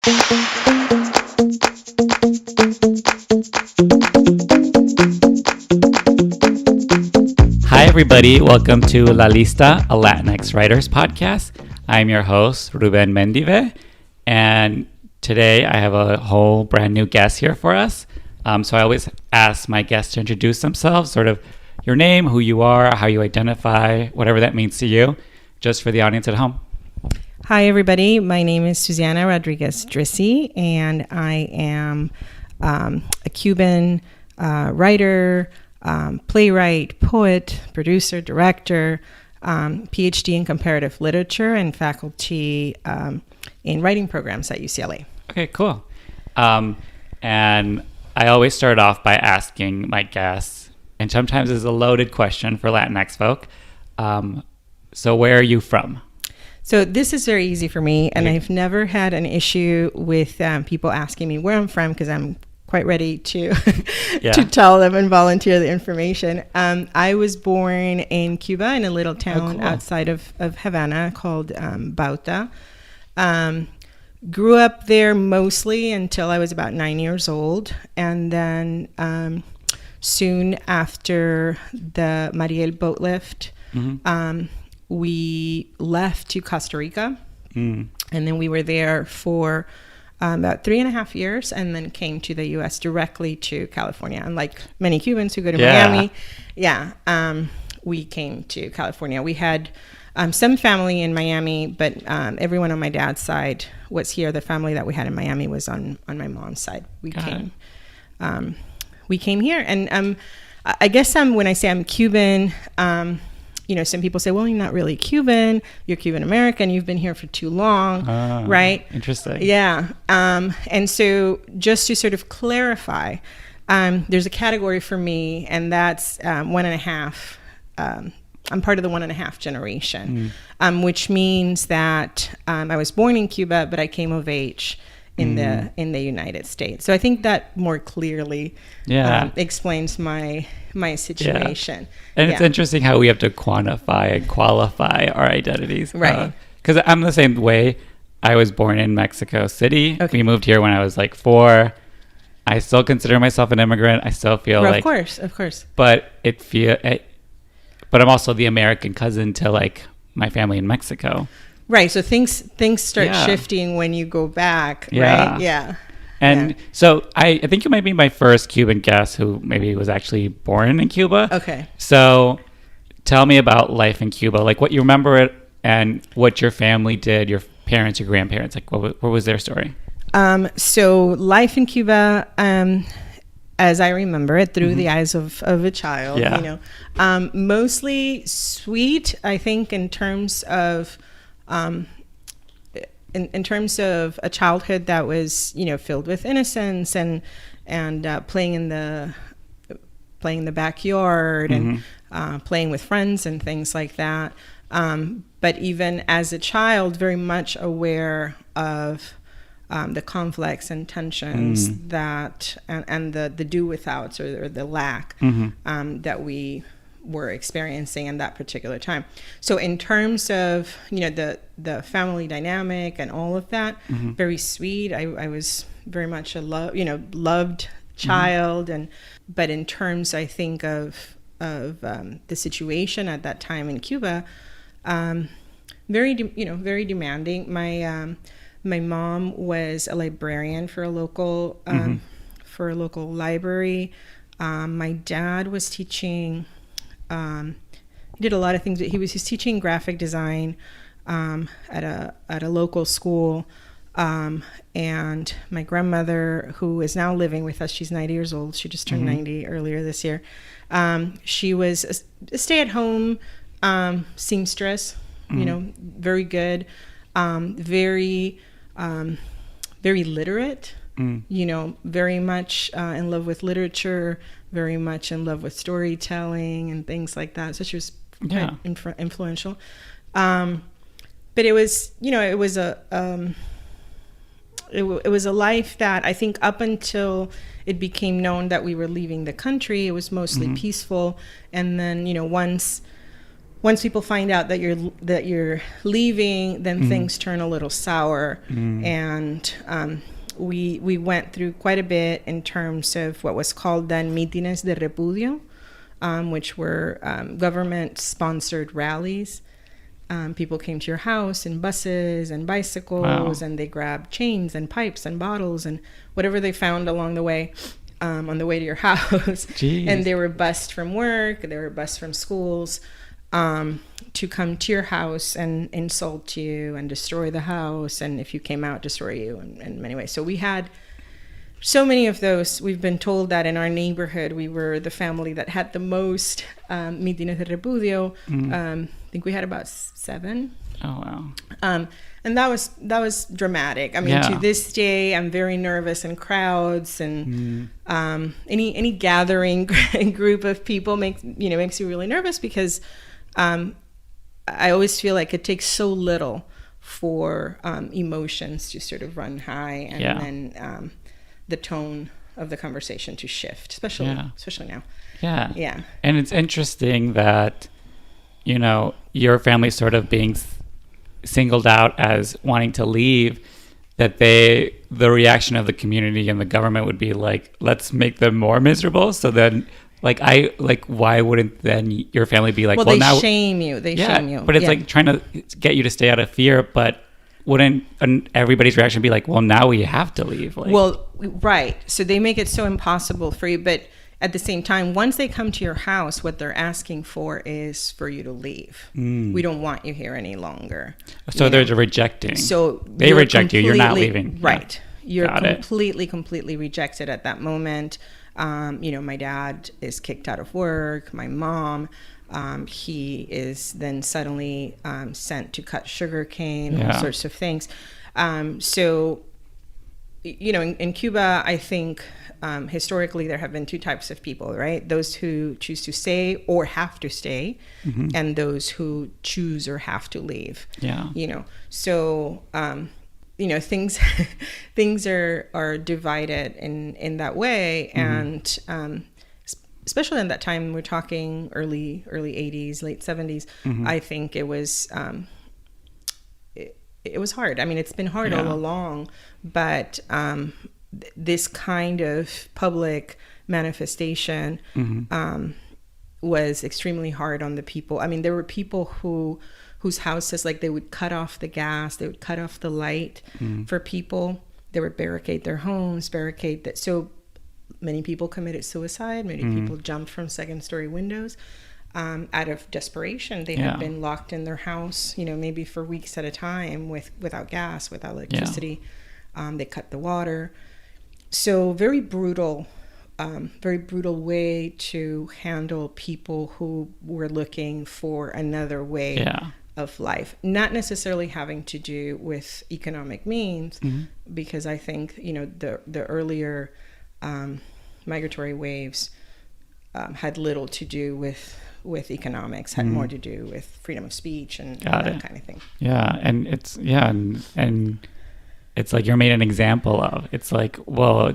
Hi, everybody. Welcome to La Lista, a LatinX writers podcast. I'm your host, Ruben Mendive, and today I have a whole brand new guest here for us. So I always ask my guests to introduce themselves, sort of your name, who you are, how you identify, whatever that means to you, just for the audience at home. Hi, everybody. My name is Susannah Rodriguez Drissi, and I am a Cuban writer, playwright, poet, producer, director, PhD in comparative literature, and faculty in writing programs at UCLA. Okay, cool. And I always start off by asking my guests, and sometimes it's a loaded question for Latinx folk. So where are you from? So this is very easy for me, and I've never had an issue with people asking me where I'm from, because I'm quite ready to to tell them and volunteer the information. I was born in Cuba, in a little town outside of Havana called Bauta. Grew up there mostly until I was about 9 years old, and then soon after the Mariel boat lift, we left to Costa Rica, and then we were there for about 3.5 years, and then came to the U.S. directly to California. Unlike many Cubans who go to Miami, we came to California. We had some family in Miami, but everyone on my dad's side was here. The family that we had in Miami was on my mom's side. We came here, and I guess when I say I'm Cuban, some people say, well, you're not really Cuban. You're Cuban American. You've been here for too long, right? Interesting. Yeah. And so just to sort of clarify, there's a category for me, and that's 1.5. I'm part of the 1.5 generation, which means that I was born in Cuba, but I came of age in the United States. So I think that more clearly explains my situation. And it's interesting how we have to quantify and qualify our identities. Right. Because I'm the same way. I was born in Mexico City. Okay. We moved here when I was like 4. I still consider myself an immigrant. I still feel of course. But but I'm also the American cousin to like my family in Mexico. Right. So things start shifting when you go back. Right. Yeah. And so I think you might be my first Cuban guest who maybe was actually born in Cuba. Okay. So tell me about life in Cuba, like what you remember it and what your family did, your parents, your grandparents, like what was their story? So life in Cuba, as I remember it through the eyes of a child, mostly sweet, I think, in terms of in terms of a childhood that was, filled with innocence and playing in the backyard and playing with friends and things like that. But even as a child, very much aware of the conflicts and tensions that and the do-withouts or the lack that we were experiencing in that particular time. So in terms of the family dynamic and all of that, very sweet. I was very much a loved child, but in terms, I think of the situation at that time in Cuba, very demanding. My mom was a librarian for a local library. My dad was teaching. He did a lot of things. He was teaching graphic design at a local school, and my grandmother, who is now living with us, she's 90 years old. She just turned 90 earlier this year. She was a stay-at-home seamstress. Very good, very literate. Very much in love with literature, very much in love with storytelling and things like that. So she was quite influential. But it was, it was a life that I think up until it became known that we were leaving the country, it was mostly peaceful. And then, once once people find out that you're leaving, then things turn a little sour. And we went through quite a bit in terms of what was called then mítines de repudio, which were government-sponsored rallies. People came to your house in buses and bicycles, and they grabbed chains and pipes and bottles and whatever they found along the way, on the way to your house. Jeez. And they were bused from work, they were bused from schools, to come to your house and insult you and destroy the house, and if you came out, destroy you in many ways. So we had so many of those. We've been told that in our neighborhood we were the family that had the most mítines de repudio. I think we had about 7. Oh wow. And that was dramatic. I mean, to this day, I'm very nervous in crowds, and any gathering group of people makes me really nervous, because I always feel like it takes so little for emotions to sort of run high, and then the tone of the conversation to shift, especially now. Yeah. And it's interesting that, your family sort of being singled out as wanting to leave, that the reaction of the community and the government would be like, let's make them more miserable. So then why wouldn't then your family be like, well they now shame you. They shame you. But it's like trying to get you to stay out of fear, but wouldn't everybody's reaction be like, well, now we have to leave? Right. So they make it so impossible for you. But at the same time, once they come to your house, what they're asking for is for you to leave. We don't want you here any longer. So they're rejecting. So they reject you. You're not leaving. Right. You're completely rejected at that moment. My dad is kicked out of work. My mom, he is then suddenly sent to cut sugarcane, all sorts of things. So, in Cuba, I think historically there have been 2 types of people, right? Those who choose to stay or have to stay, and those who choose or have to leave. So things are divided in that way, and especially in that time, we're talking early 80s, late 70s. I think it was it was hard. I mean, it's been hard all along, but this kind of public manifestation was extremely hard on the people. I mean, there were people whose houses, like, they would cut off the gas, they would cut off the light for people. They would barricade their homes, so many people committed suicide. Many people jumped from second-story windows out of desperation. They had been locked in their house, maybe for weeks at a time without gas, without electricity. They cut the water. So very brutal way to handle people who were looking for another way of life, not necessarily having to do with economic means, because I think the earlier migratory waves had little to do with economics, had more to do with freedom of speech and that kind of thing. And it's and it's like you're made an example of. It's like, well,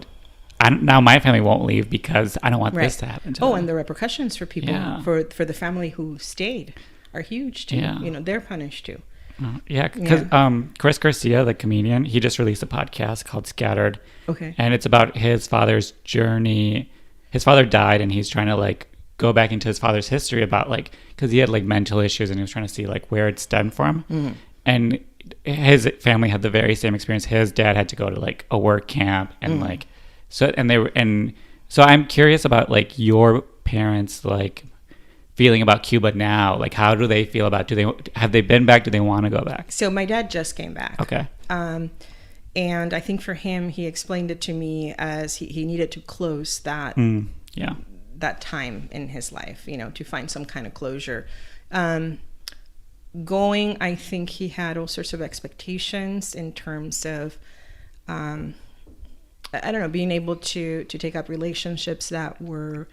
now my family won't leave because I don't want this to happen to them. And the repercussions for people, for the family who stayed, are huge too. They're punished too. Because Chris Garcia, the comedian, he just released a podcast called Scattered. Okay. And it's about his father's journey. His father died, and he's trying to go back into his father's history about because he had mental issues, and he was trying to see where it stemmed from. And his family had the very same experience. His dad had to go to a work camp, and so I'm curious about your parents feeling about Cuba now. How do they feel about? Have they been back? Do they want to go back? So my dad just came back. Okay. And I think for him, he explained it to me as he needed to close that that time in his life, to find some kind of closure. Going, I think he had all sorts of expectations in terms of, being able to take up relationships that were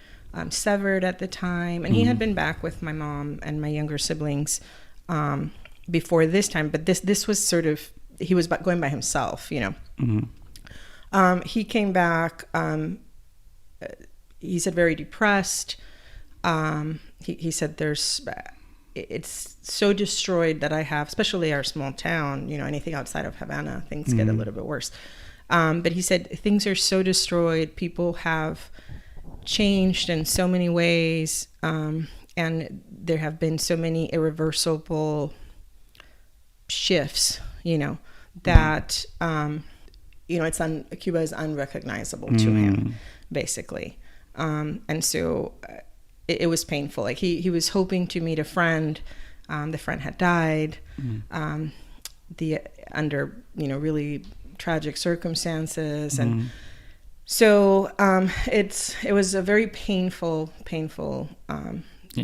severed at the time. And he had been back with my mom and my younger siblings before this time, but this was sort of, he was going by himself, He came back, he said very depressed. He said there's it's so destroyed that I have, especially our small town, you know, anything outside of Havana, things get a little bit worse. But he said things are so destroyed. People have changed in so many ways. And there have been so many irreversible shifts, you know, that, you know, Cuba is unrecognizable to him, basically. And so it was painful. Like he was hoping to meet a friend. The friend had died under, you know, really tragic circumstances. And so it was a very painful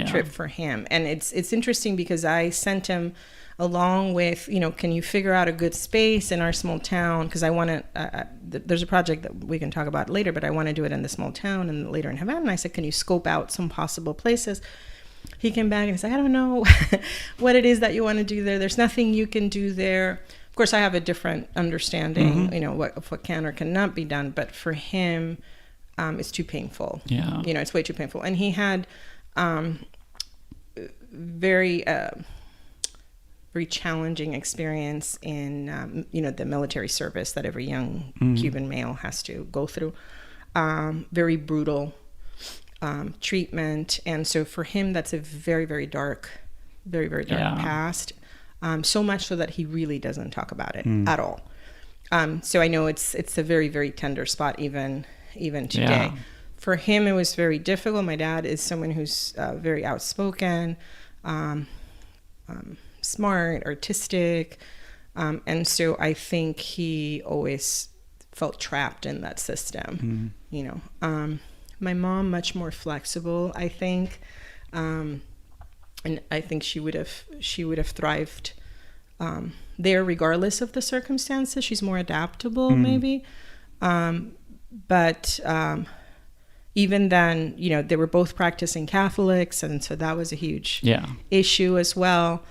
trip for him. And it's interesting because I sent him along with, you know, can you figure out a good space in our small town? Because I want to, there's a project that we can talk about later, but I want to do it in the small town and later in Havana. And I said, can you scope out some possible places? He came back and he said, I don't know what it is that you want to do there. There's nothing you can do there. Of course, I have a different understanding, you know, what can or cannot be done. But for him, it's too painful. Yeah. You know, it's way too painful. And he had very challenging experience in, you know, the military service that every young Cuban male has to go through. Very brutal treatment. And so for him, that's a very, very dark past. So much so that he really doesn't talk about it at all. So I know it's a very, very tender spot even today. Yeah. For him, it was very difficult. My dad is someone who's very outspoken, smart, artistic. And so I think he always felt trapped in that system, you know. My mom, much more flexible, I think. And I think she would have thrived there regardless of the circumstances. She's more adaptable, maybe. But even then, you know, they were both practicing Catholics, and so that was a huge issue as well.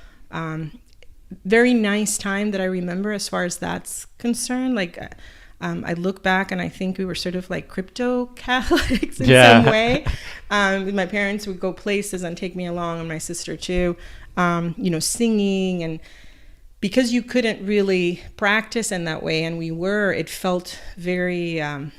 Very nice time that I remember as far as that's concerned. Like, I look back and I think we were sort of like crypto Catholics in some way. My parents would go places and take me along, and my sister too, you know, singing. And because you couldn't really practice in that way, and it felt very, you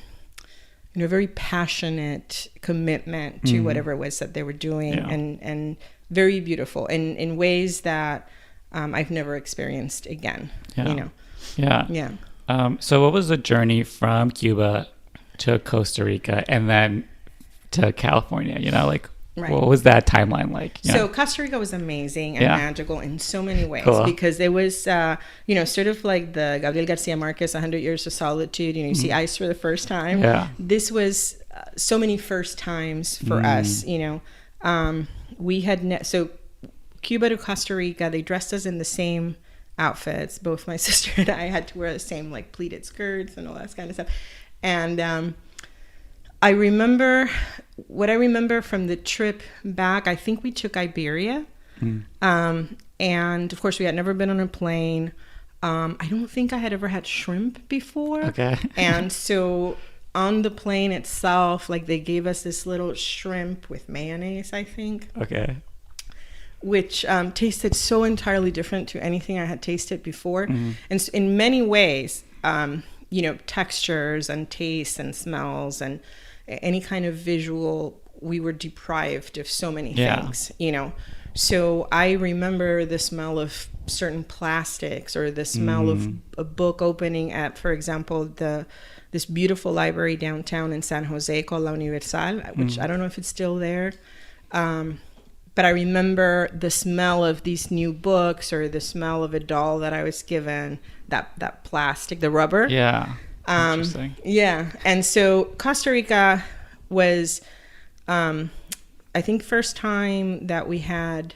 know, very passionate commitment to whatever it was that they were doing, and very beautiful in ways that I've never experienced again, you know? Yeah. So what was the journey from Cuba to Costa Rica and then to California? You know, like, what was that timeline like? So Costa Rica was amazing and magical in so many ways, because it was, you know, sort of like the Gabriel Garcia Marquez, 100 Years of Solitude. You know, you see ice for the first time. Yeah. This was so many first times for us, you know. We had, so Cuba to Costa Rica, they dressed us in the same outfits. Both my sister and I had to wear the same, like, pleated skirts and all that kind of stuff. And I remember from the trip back, I think we took Iberia. And of course we had never been on a plane. I don't think I had ever had shrimp before. Okay. And so on the plane itself, like, they gave us this little shrimp with mayonnaise, I think. Okay. Which tasted so entirely different to anything I had tasted before. And so in many ways, you know, textures and tastes and smells and any kind of visual, we were deprived of so many things, you know. So I remember the smell of certain plastics, or the smell of a book opening at, for example, this beautiful library downtown in San Jose called La Universal, which I don't know if it's still there. But I remember the smell of these new books, or the smell of a doll that I was given, that plastic, the rubber. Yeah. Interesting. Yeah. And so Costa Rica was, I think, first time that we had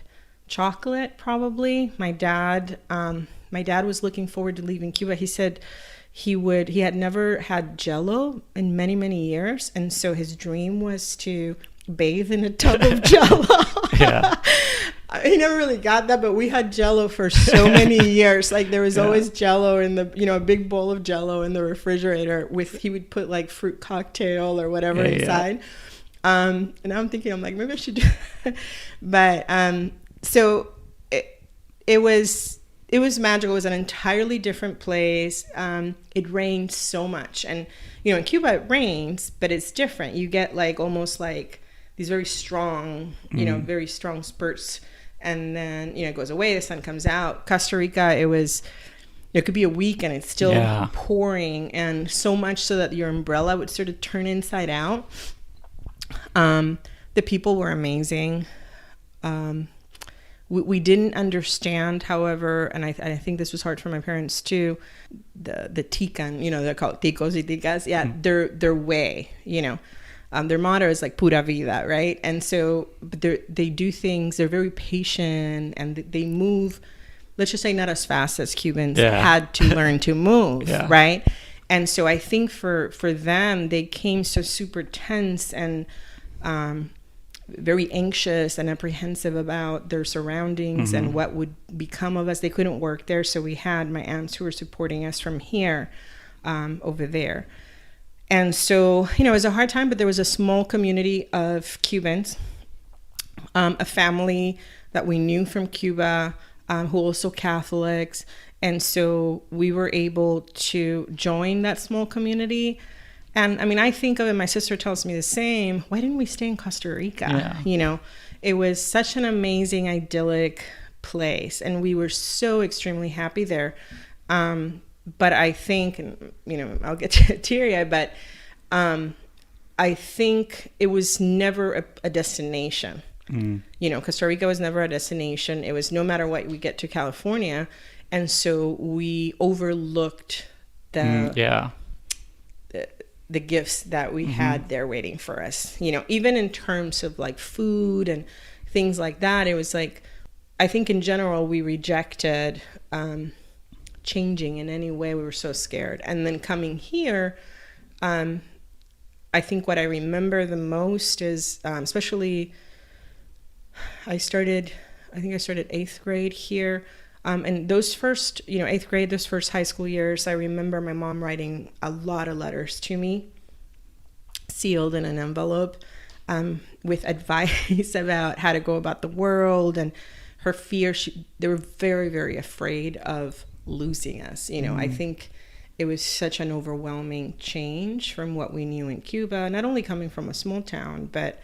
chocolate, probably. My dad was looking forward to leaving Cuba. He said he had never had Jell-O in many, many years. And so his dream was to bathe in a tub of Jell-O. Yeah. He never really got that, but we had Jell-O for so many years. Like, there was always Jell-O in the, you know, a big bowl of Jell-O in the refrigerator he would put like fruit cocktail or whatever inside. And I'm thinking, I'm like, maybe I should do that. But So it was magical. It was an entirely different place. It rained so much, and in Cuba it rains, but it's different. You get like almost like these very strong, very strong spurts, and then it goes away. The sun comes out. Costa Rica, it could be a week and it's still pouring, and so much so that your umbrella would sort of turn inside out. The people were amazing. We didn't understand, however, and I think this was hard for my parents too, the tican, they're called ticos y ticas. Yeah, their way, their motto is like pura vida, right? And so but they do things, they're very patient, and they move, let's just say not as fast as Cubans had to learn to move, right? And so I think for them, they came so super tense and very anxious and apprehensive about their surroundings and what would become of us. They couldn't work there, so we had my aunts who were supporting us from here over there. And so, it was a hard time, but there was a small community of Cubans, a family that we knew from Cuba, who were also Catholics. And so we were able to join that small community. And I mean, I think of it, my sister tells me the same. Why didn't we stay in Costa Rica? Yeah. It was such an amazing, idyllic place. And we were so extremely happy there. But I think, I'll get teary-eyed, but I think it was never a destination. Costa Rica was never a destination. It was no matter what, we get to California. And so we overlooked the gifts that we had there waiting for us, even in terms of like food and things like that. It was like, I think in general, we rejected changing in any way. We were so scared. And then coming here, I think what I remember the most is, especially I started 8th grade here. And those first, 8th grade, those first high school years, I remember my mom writing a lot of letters to me, sealed in an envelope, with advice about how to go about the world and her fear. They were very, very afraid of losing us. I think it was such an overwhelming change from what we knew in Cuba, not only coming from a small town, but,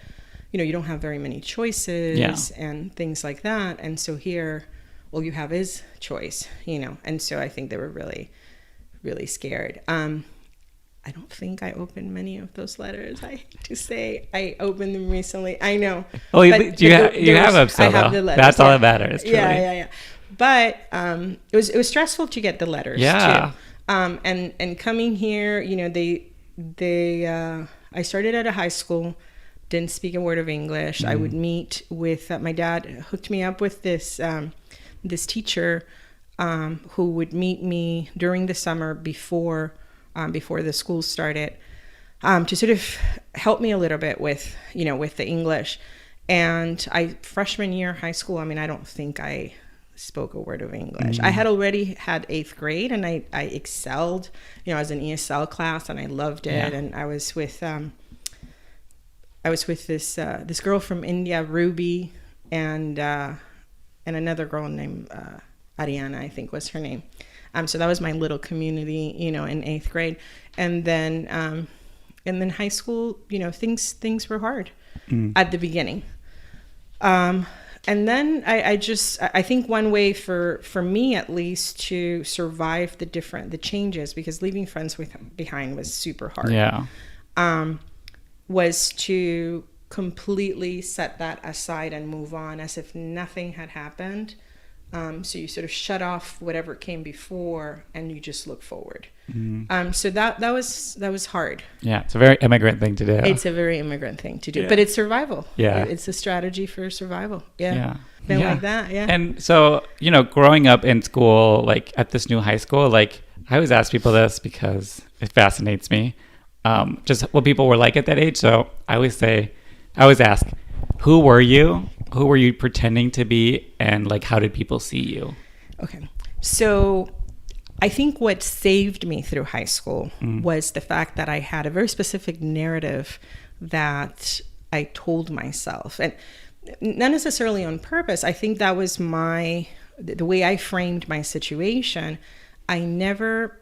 you don't have very many choices and things like that. And so here, all you have is choice, and so I think they were really, really scared. I don't think I opened many of those letters. I hate to say I opened them recently. I know. Oh, you have them still, though. The letters, that's all that matters. Truly. Yeah. But it was stressful to get the letters too. And coming here, I started at a high school, didn't speak a word of English. I would meet with my dad hooked me up with this teacher who would meet me during the summer before the school started, to sort of help me a little bit with the English. And freshman year high school, I don't think I spoke a word of English. I had already had 8th grade, and I excelled. I was in ESL class, and I loved it. And I was with this girl from India, Ruby, and another girl named Ariana, I think was her name. So that was my little community, in 8th grade. And then high school, things were hard at the beginning. And then I think one way for me at least to survive the changes, because leaving friends behind was super hard. Was to completely set that aside and move on as if nothing had happened. So you sort of shut off whatever came before and you just look forward. So that was hard. Yeah, it's a very immigrant thing to do. It's a very immigrant thing to do, but it's survival. Yeah, it's a strategy for survival. Been like that. Yeah. And so growing up in school, like at this new high school, like I always ask people this because it fascinates me, just what people were like at that age. So I always ask, who were you? Who were you pretending to be? And like, how did people see you? Okay. So I think what saved me through high school was the fact that I had a very specific narrative that I told myself. And not necessarily on purpose. I think that was the way I framed my situation. I never,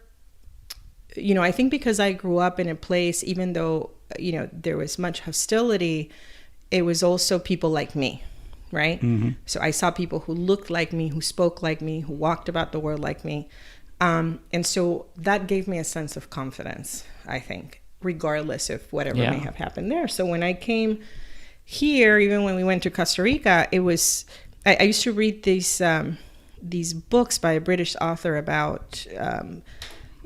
I think because I grew up in a place, even though, there was much hostility, it was also people like me, right? Mm-hmm. So I saw people who looked like me, who spoke like me, who walked about the world like me. And so that gave me a sense of confidence, I think, regardless of whatever may have happened there. So when I came here, even when we went to Costa Rica, it was, I used to read these books by a British author about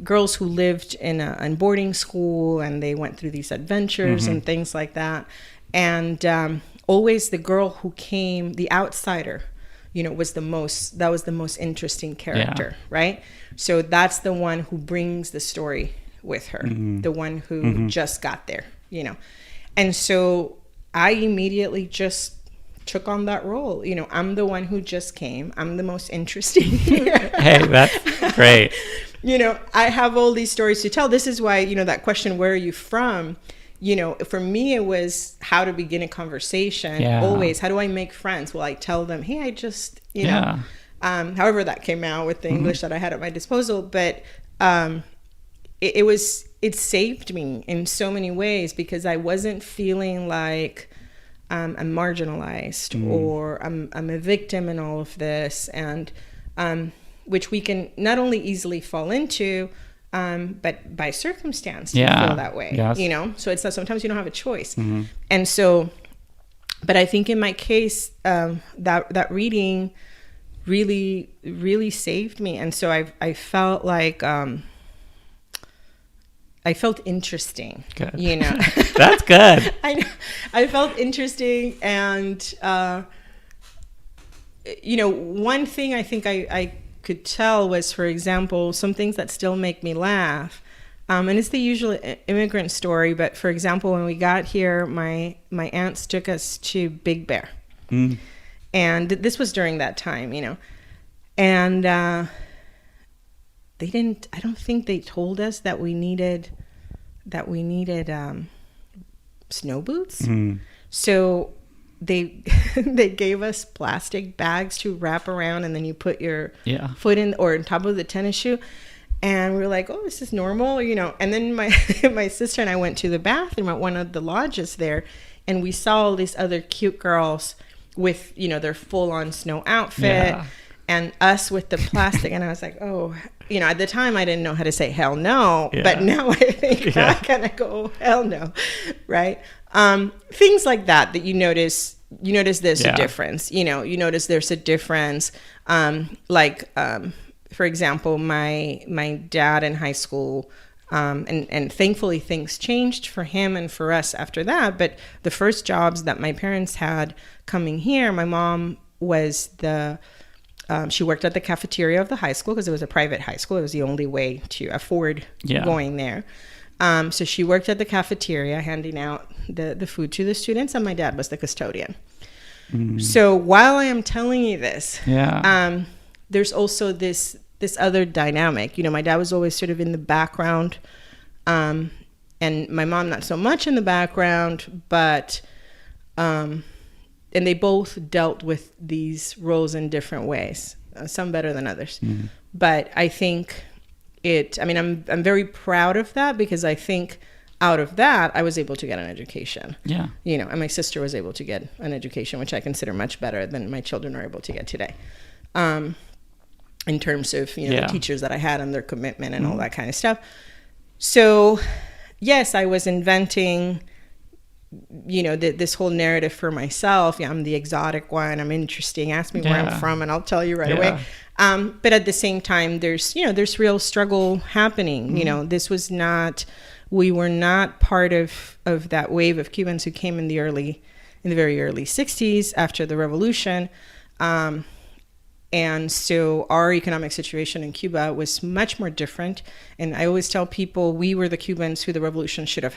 girls who lived in boarding school, and they went through these adventures and things like that. And always the girl who came, the outsider, was the most interesting character, right? So that's the one who brings the story with her, the one who just got there, And so I immediately just took on that role. I'm the one who just came. I'm the most interesting here. Hey, that's great. I have all these stories to tell. This is why, that question, where are you from? For me, it was how to begin a conversation. Always, how do I make friends? Well, I tell them, hey, I just, however that came out with the English that I had at my disposal. But it saved me in so many ways, because I wasn't feeling like I'm marginalized or I'm a victim in all of this, and which we can not only easily fall into, but by circumstance you feel that way. So it's not, sometimes you don't have a choice. And so, but I think in my case, that reading really saved me. And so I felt like I felt interesting. Good. That's good. I felt interesting, and one thing I think I could tell was, for example, some things that still make me laugh, and it's the usual immigrant story. But for example, when we got here, my aunts took us to Big Bear, and this was during that time, and they didn't. I don't think they told us that we needed snow boots. So they gave us plastic bags to wrap around, and then you put your foot in or on top of the tennis shoe. And we were like, oh, this is normal, And then my sister and I went to the bathroom at one of the lodges there, and we saw all these other cute girls with, their full-on snow outfit, and us with the plastic. And I was like, oh, at the time I didn't know how to say hell no, but now I think I kind of go, hell no, right? Things like that you notice there's a difference. You notice there's a difference. For example, my dad in high school, and thankfully things changed for him and for us after that. But the first jobs that my parents had coming here, my mom was she worked at the cafeteria of the high school, because it was a private high school. It was the only way to afford going there. So she worked at the cafeteria handing out the food to the students, and my dad was the custodian. So while I am telling you this, there's also this other dynamic. My dad was always sort of in the background, and my mom not so much in the background, but and they both dealt with these roles in different ways, some better than others. But I think I'm very proud of that, because I think out of that, I was able to get an education. And my sister was able to get an education, which I consider much better than my children are able to get today. In terms of, the teachers that I had and their commitment and all that kind of stuff. So, yes, I was inventing, this whole narrative for myself. I'm the exotic one. I'm interesting. Ask me where I'm from, and I'll tell you right away. But at the same time, there's real struggle happening. We were not part of that wave of Cubans who came in the very early 60s after the revolution. And so our economic situation in Cuba was much more different. And I always tell people we were the Cubans who the revolution should have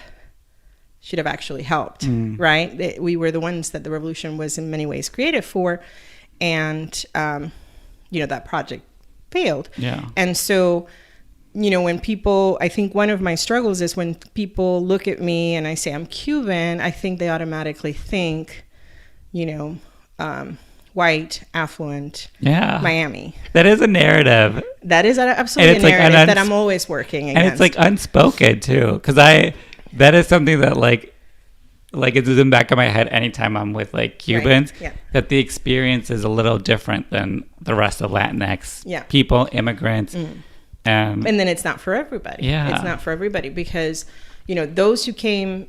actually helped, right? We were the ones that the revolution was in many ways created for. And, that project failed. And so, when people, I think one of my struggles is when people look at me and I say I'm Cuban, I think they automatically think, white, affluent Miami. That is a narrative. That is absolutely a narrative that I'm always working against. And it's like unspoken too, because that is something that like it's in the back of my head anytime I'm with like Cubans, that the experience is a little different than the rest of Latinx people, immigrants. And then it's not for everybody. It's not for everybody because, you know, those who came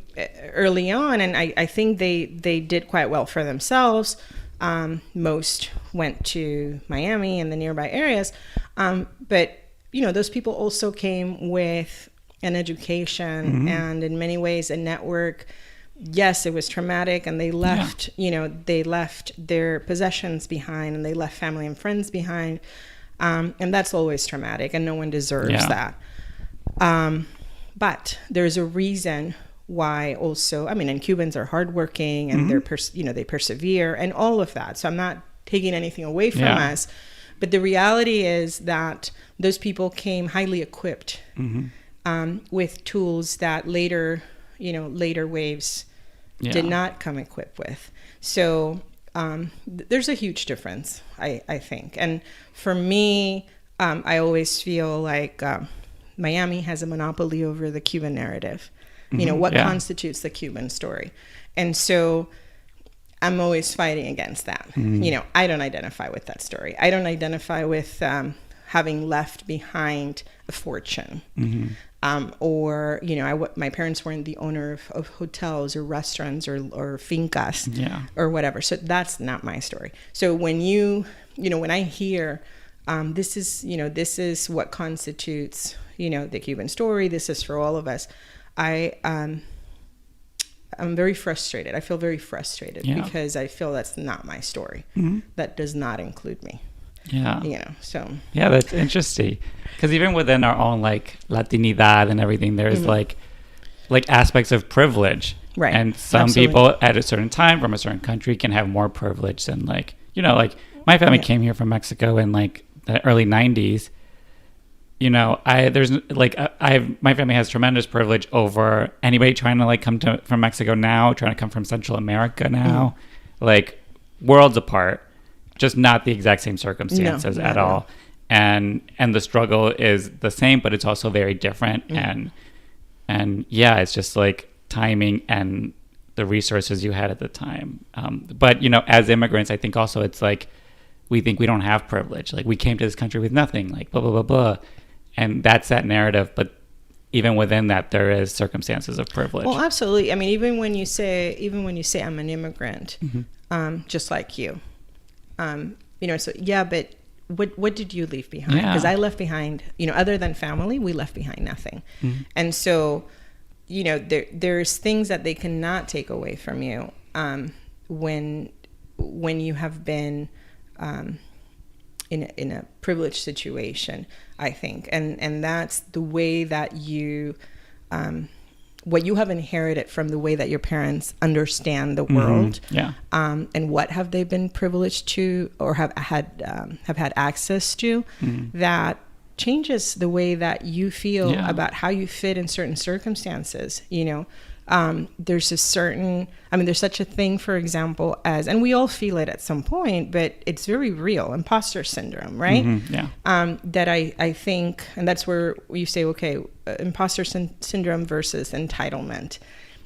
early on, and I think they did quite well for themselves. Most went to Miami and the nearby areas. But, you know, those people also came with an education and in many ways a network. Yes, it was traumatic, and they left, you know, they left their possessions behind, and they left family and friends behind. And that's always traumatic, and no one deserves that. But there's a reason why also, I mean, and Cubans are hardworking, and they persevere and all of that. So I'm not taking anything away from us, but the reality is that those people came highly equipped with tools that later waves did not come equipped with. So there's a huge difference, I think. And for me, I always feel like Miami has a monopoly over the Cuban narrative. You know, what constitutes the Cuban story. And so I'm always fighting against that. You know, I don't identify with that story. I don't identify with having left behind a fortune. Or, you know, my parents weren't the owner of hotels or restaurants or fincas or whatever. So that's not my story. So when when I hear this is what constitutes, you know, the Cuban story, this is for all of us, I'm very frustrated. I feel very frustrated because I feel that's not my story. That does not include me. Yeah. You know, so. Yeah, that's interesting. Because even within our own like Latinidad and everything, there's like aspects of privilege. Right. And some people at a certain time from a certain country can have more privilege than like, you know, like my family came here from Mexico in like the early 90s. You know, my family has tremendous privilege over anybody trying to like come from Mexico now, trying to come from Central America now, like worlds apart, just not the exact same circumstances at all. And the struggle is the same, but it's also very different. And yeah, it's just like timing and the resources you had at the time. But, you know, as immigrants, I think also it's like, we think we don't have privilege. Like we came to this country with nothing, like blah, blah, blah, blah. And that's that narrative. But even within that, there is circumstances of privilege. Well, absolutely. I mean, even when you say I'm an immigrant, just like you, you know, so yeah, but what did you leave behind? Because I left behind, you know, other than family, we left behind nothing. And so, you know, there's things that they cannot take away from you when you have been in a privileged situation, I think. And that's the way that you what you have inherited from the way that your parents understand the world, and what have they been privileged to or have had access to, that changes the way that you feel about how you fit in certain circumstances. You know, there's such a thing, for example, as, and we all feel it at some point, but it's very real, imposter syndrome, right? That I think, and that's where you say, okay, imposter syndrome versus entitlement.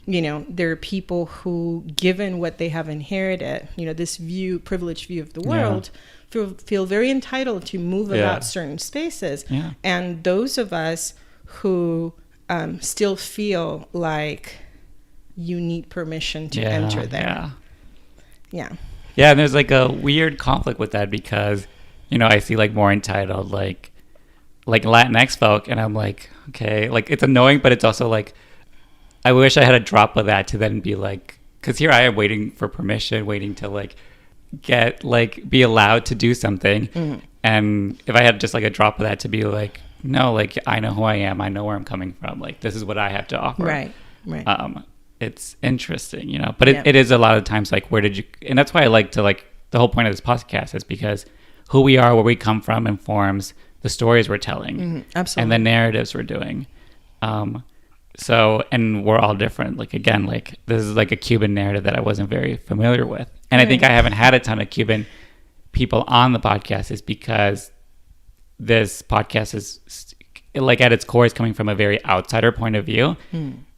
You know, there are people who, given what they have inherited, you know, this privileged view of the world, feel very entitled to move about certain spaces. And those of us who still feel like you need permission to enter there. Yeah, and there's like a weird conflict with that because, you know, I see like more entitled like Latinx folk, and I'm like, okay, like it's annoying, but it's also like I wish I had a drop of that to then be like, because here I am waiting for permission, waiting to like get like be allowed to do something, and if I had just like a drop of that to be like, no, like I know who I am, I know where I'm coming from, like this is what I have to offer. Right. It's interesting, you know, but it is a lot of times like, where did you, and that's why I like to like, the whole point of this podcast is because who we are, where we come from informs the stories we're telling, absolutely, and the narratives we're doing. So, and we're all different. Like, again, like this is like a Cuban narrative that I wasn't very familiar with. And I think I haven't had a ton of Cuban people on the podcast is because this podcast is like at its core is coming from a very outsider point of view.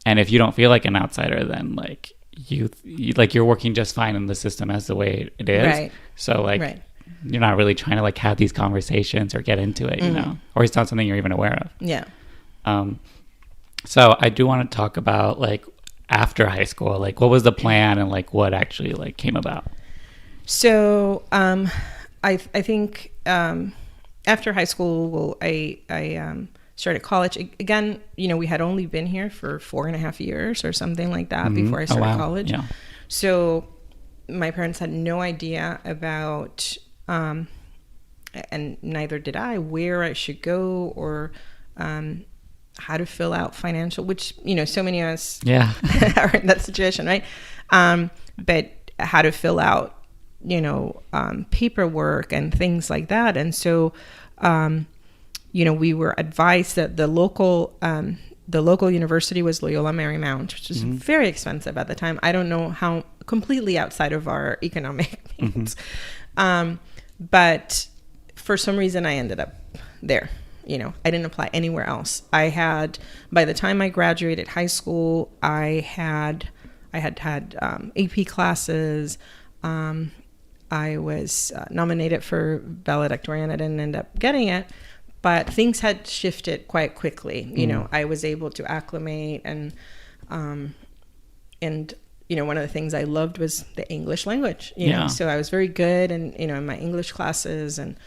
And if you don't feel like an outsider, then like you like you're working just fine in the system as the way it is. Right. So like you're not really trying to like have these conversations or get into it, you know, or it's not something you're even aware of. Yeah. So I do want to talk about like after high school, like what was the plan and like what actually like came about? So I think after high school, I started college. Again, you know, we had only been here for 4.5 years or something like that before I started college. Yeah. So my parents had no idea about, and neither did I, where I should go or how to fill out financial, which, you know, so many of us are in that situation, right? But how to fill out, you know, paperwork and things like that. And so, you know, we were advised that the local university was Loyola Marymount, which was very expensive at the time. I don't know how, completely outside of our economic means. But for some reason I ended up there. You know, I didn't apply anywhere else. By the time I graduated high school, I had AP classes. I was nominated for valedictorian. I didn't end up getting it, but things had shifted quite quickly. You know, I was able to acclimate and you know, one of the things I loved was the English language, you know, so I was very good and, you know, in my English classes and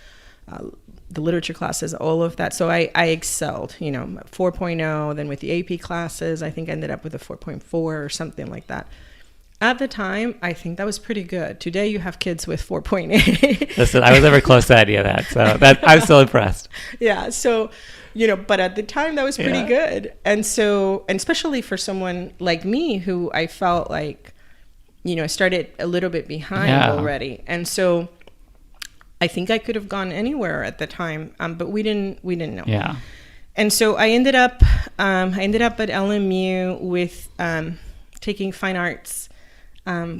the literature classes, all of that. So I excelled, you know, 4.0, then with the AP classes, I think I ended up with a 4.4 or something like that. At the time, I think that was pretty good. Today, you have kids with 4.8. Listen, I was never close to any of that, so I'm still impressed. Yeah, so, you know, but at the time, that was pretty good. And so, and especially for someone like me, who I felt like, you know, started a little bit behind already. And so, I think I could have gone anywhere at the time, but we didn't know. Yeah. And so I ended up at LMU with taking fine arts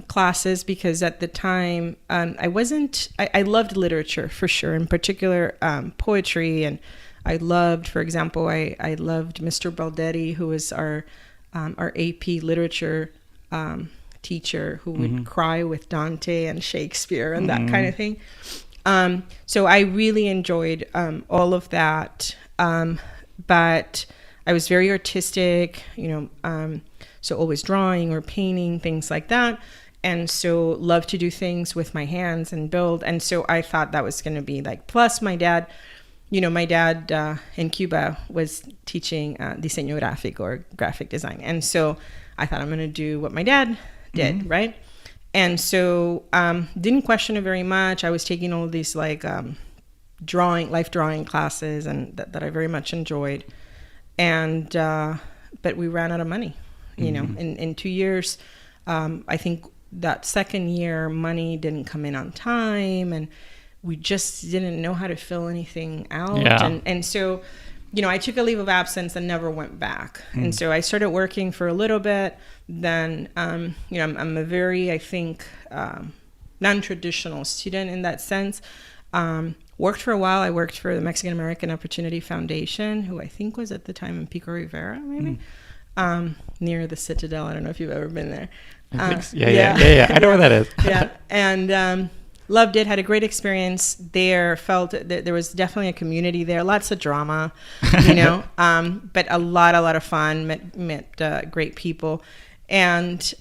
classes because at the time I loved literature for sure, in particular poetry, and I loved, for example, I loved Mr. Baldetti, who was our AP literature teacher, who would cry with Dante and Shakespeare and that kind of thing. So I really enjoyed all of that, but I was very artistic, you know, so always drawing or painting, things like that. And so loved to do things with my hands and build. And so I thought that was going to be like, plus my dad in Cuba was teaching diseño gráfico or graphic design. And so I thought I'm going to do what my dad did, right? And so didn't question it very much. I was taking all these like life drawing classes and that I very much enjoyed. And but we ran out of money, you know, in 2 years. I think that second year money didn't come in on time and we just didn't know how to fill anything out. Yeah. And so, you know, I took a leave of absence and never went back. And so I started working for a little bit. Then, you know, I'm a very, I think, non-traditional student in that sense. Worked for a while. I worked for the Mexican American Opportunity Foundation, who I think was at the time in Pico Rivera, maybe, near the Citadel. I don't know if you've ever been there. Yeah. I know where that is. Yeah. And loved it. Had a great experience there. Felt that there was definitely a community there. Lots of drama, you know, but a lot of fun. Met great people, and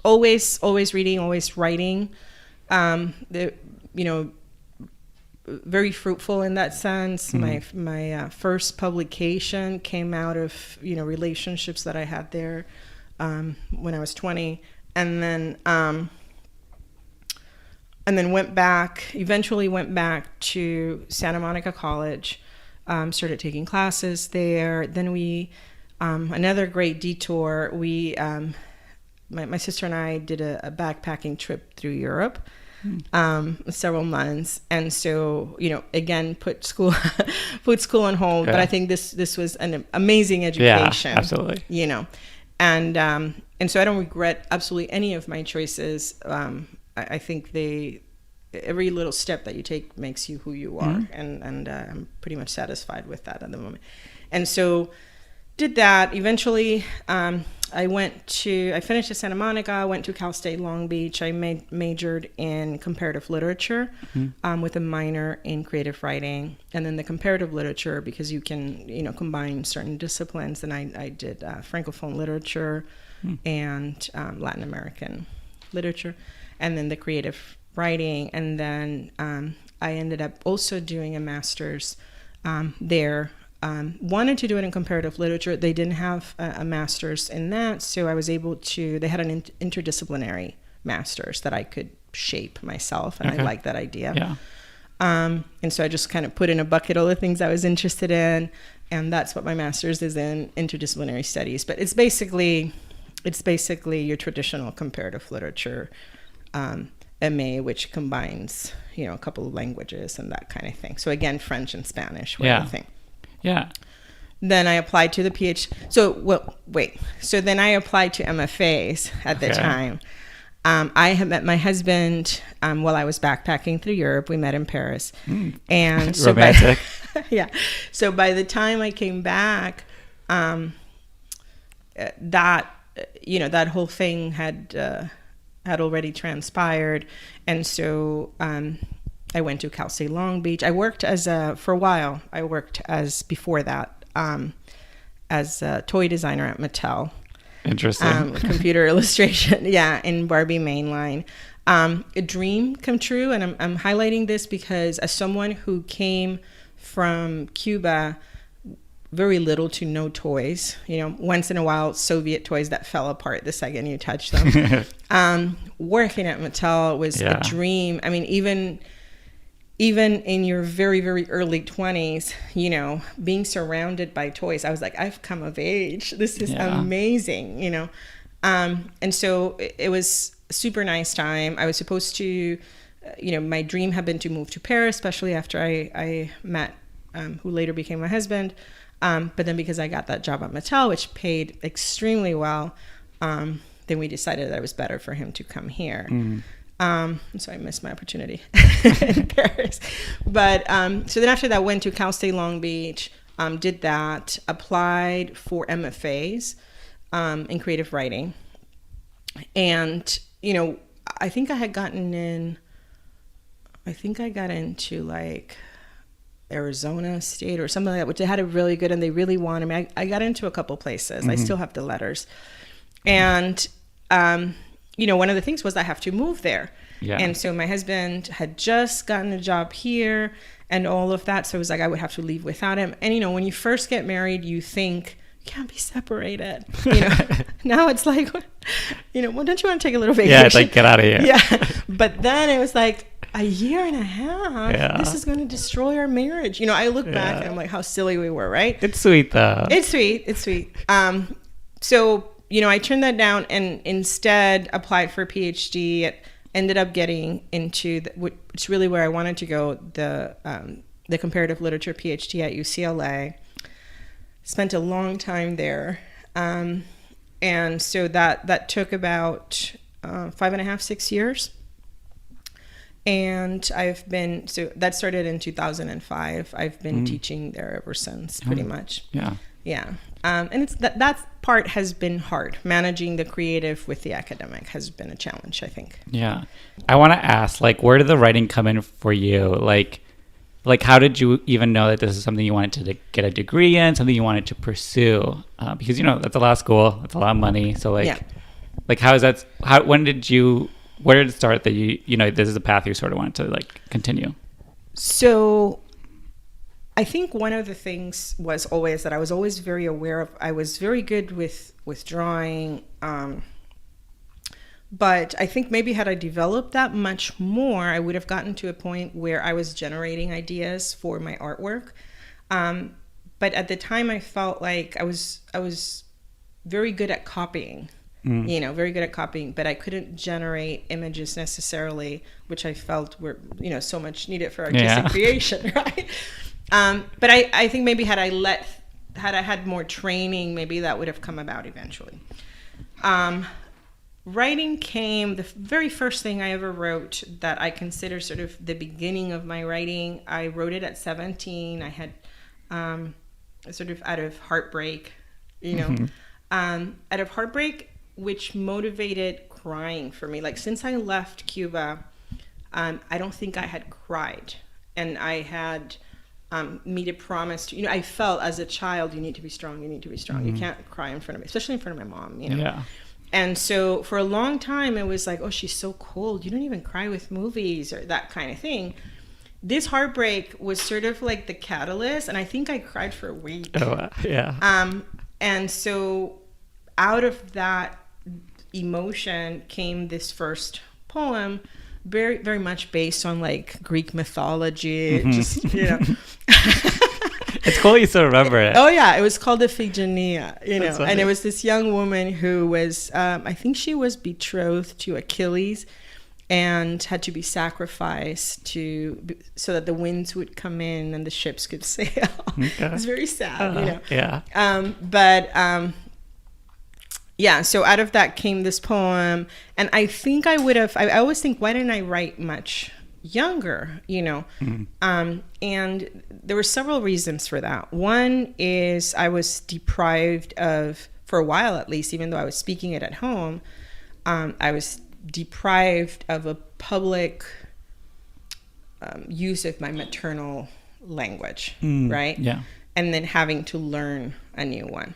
always reading, always writing. You know, very fruitful in that sense. My first publication came out of, you know, relationships that I had there when I was 20, and then eventually went back to Santa Monica College, started taking classes there. Then we, another great detour, my sister and I did a backpacking trip through Europe, several months. And so, you know, again, put school on hold, but I think this was an amazing education. Yeah, absolutely. You know, and so I don't regret absolutely any of my choices, I think every little step that you take makes you who you are, and I'm pretty much satisfied with that at the moment. And so did that. Eventually, I finished at Santa Monica, went to Cal State Long Beach. I majored in comparative literature with a minor in creative writing. And then the comparative literature, because you can, combine certain disciplines. And I did Francophone literature and Latin American literature, and then the creative writing. And then I ended up also doing a master's there. Wanted to do it in comparative literature. They didn't have a master's in that, so I was able to, they had an interdisciplinary master's that I could shape myself, and I liked that idea. Yeah. And so I just kind of put in a bucket all the things I was interested in, and that's what my master's is in, interdisciplinary studies. But it's basically your traditional comparative literature MA, which combines, a couple of languages and that kind of thing. So again, French and Spanish were the thing. Yeah. Then I applied to the PhD. So then I applied to MFAs at the time. I had met my husband while I was backpacking through Europe. We met in Paris. And so romantic. So by the time I came back, that whole thing had already transpired. And so I went to Cal State Long Beach. I worked for a while. I worked before that as a toy designer at Mattel. Interesting. Computer illustration, in Barbie Mainline. A dream come true, and I'm highlighting this because as someone who came from Cuba, very little to no toys. Once in a while, Soviet toys that fell apart the second you touched them. Working at Mattel was a dream. I mean, even in your very, very early 20s, being surrounded by toys, I was like, I've come of age. This is amazing, And so it was a super nice time. I was supposed to, my dream had been to move to Paris, especially after I met who later became my husband. But then because I got that job at Mattel, which paid extremely well, then we decided that it was better for him to come here. So I missed my opportunity in Paris. But so then after that, went to Cal State Long Beach, did that, applied for MFAs in creative writing. And, I think I got into like Arizona State or something like that, which they had a really good, and they really wanted me. I got into a couple places. I still have the letters. And, one of the things was I have to move there. Yeah. And so my husband had just gotten a job here and all of that. So it was like I would have to leave without him. And, when you first get married, you think you can't be separated. Now it's like, well, don't you want to take a little vacation? Yeah, it's like, get out of here. Yeah. But then it was like a year and a half. Yeah. This is going to destroy our marriage. I look back and I'm like, how silly we were, right? It's sweet, though. It's sweet. So, I turned that down and instead applied for a PhD. It ended up getting into, which really where I wanted to go, the comparative literature PhD at UCLA. Spent a long time there. And so that took about 5.5, 6 years. And so that started in 2005. I've been teaching there ever since, pretty much. Yeah. Yeah. And it's that part has been hard. Managing the creative with the academic has been a challenge, I think. Yeah. I want to ask, where did the writing come in for you? Like, how did you even know that this is something you wanted to get a degree in, something you wanted to pursue? Because, that's a lot of school. That's a lot of money. So, how is that? Where did it start that this is a path you sort of wanted to, continue? So I think one of the things was always that I was always very aware of, I was very good with drawing, but I think maybe had I developed that much more, I would have gotten to a point where I was generating ideas for my artwork. But at the time I felt like I was very good at copying, very good at copying, but I couldn't generate images necessarily, which I felt were, so much needed for artistic creation, right? But I think maybe had I had more training, maybe that would have come about eventually. writing came, the very first thing I ever wrote that I consider sort of the beginning of my writing, I wrote it at 17. I had sort of out of heartbreak, out of heartbreak, which motivated crying for me. Like, since I left Cuba, I don't think I had cried. And I had made a promise to, I felt as a child, you need to be strong, you need to be strong. You can't cry in front of me, especially in front of my mom, Yeah. And so for a long time, it was like, oh, she's so cold. You don't even cry with movies or that kind of thing. This heartbreak was sort of like the catalyst. And I think I cried for a week. Oh, yeah. And so out of that emotion came this first poem, very, very much based on like Greek mythology. Just, It's cool you still remember it. Oh yeah, it was called Iphigenia, funny. and it was this young woman who was, I think she was betrothed to Achilles, and had to be sacrificed so that the winds would come in and the ships could sail. Okay. It was very sad, Yeah. Yeah, so out of that came this poem, and I think I always think, why didn't I write much younger, and there were several reasons for that. One is I was deprived of, for a while at least, even though I was speaking it at home, I was deprived of a public use of my maternal language, right? Yeah. And then having to learn a new one.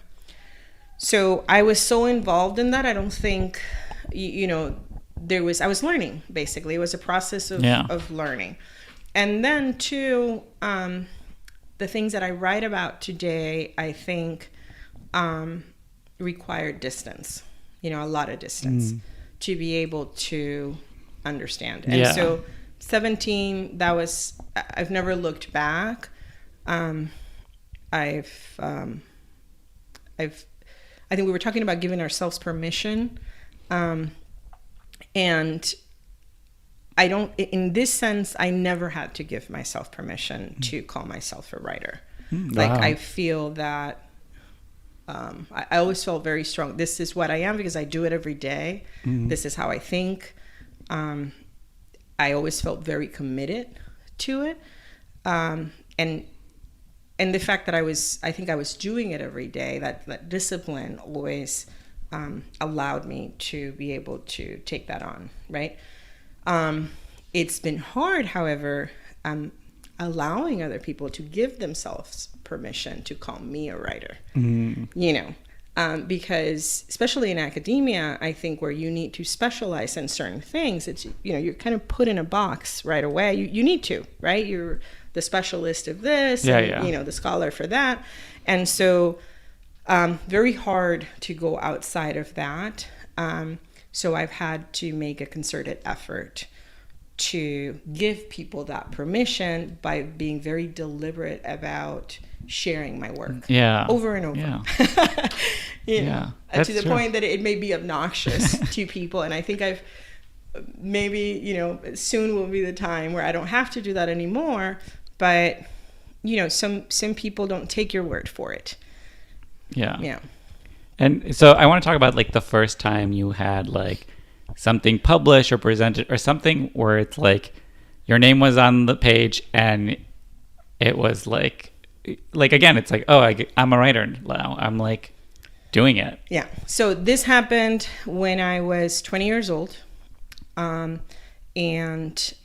So I was so involved in that, I don't think, I was learning, basically. It was a process of learning. And then too, the things that I write about today, I think, require distance, a lot of distance to be able to understand. And so 17, I've never looked back. I think we were talking about giving ourselves permission. And I don't, in this sense, I never had to give myself permission to call myself a writer. Like, wow. I feel that I always felt very strong. This is what I am because I do it every day. This is how I think. I always felt very committed to it. And the fact that I think I was doing it every day, that discipline always allowed me to be able to take that on, right? It's been hard, however, allowing other people to give themselves permission to call me a writer, because especially in academia, I think where you need to specialize in certain things, it's, you're kind of put in a box right away. You need to, right? You're the specialist of this, the scholar for that. And so very hard to go outside of that. So I've had to make a concerted effort to give people that permission by being very deliberate about sharing my work over and over. To the point that it may be obnoxious to people. And I think maybe soon will be the time where I don't have to do that anymore. But some people don't take your word for it. Yeah. And so I want to talk about like the first time you had like something published or presented or something where it's like your name was on the page and it was like again, it's like, oh, I'm a writer now. I'm like doing it. Yeah. So this happened when I was 20 years old. And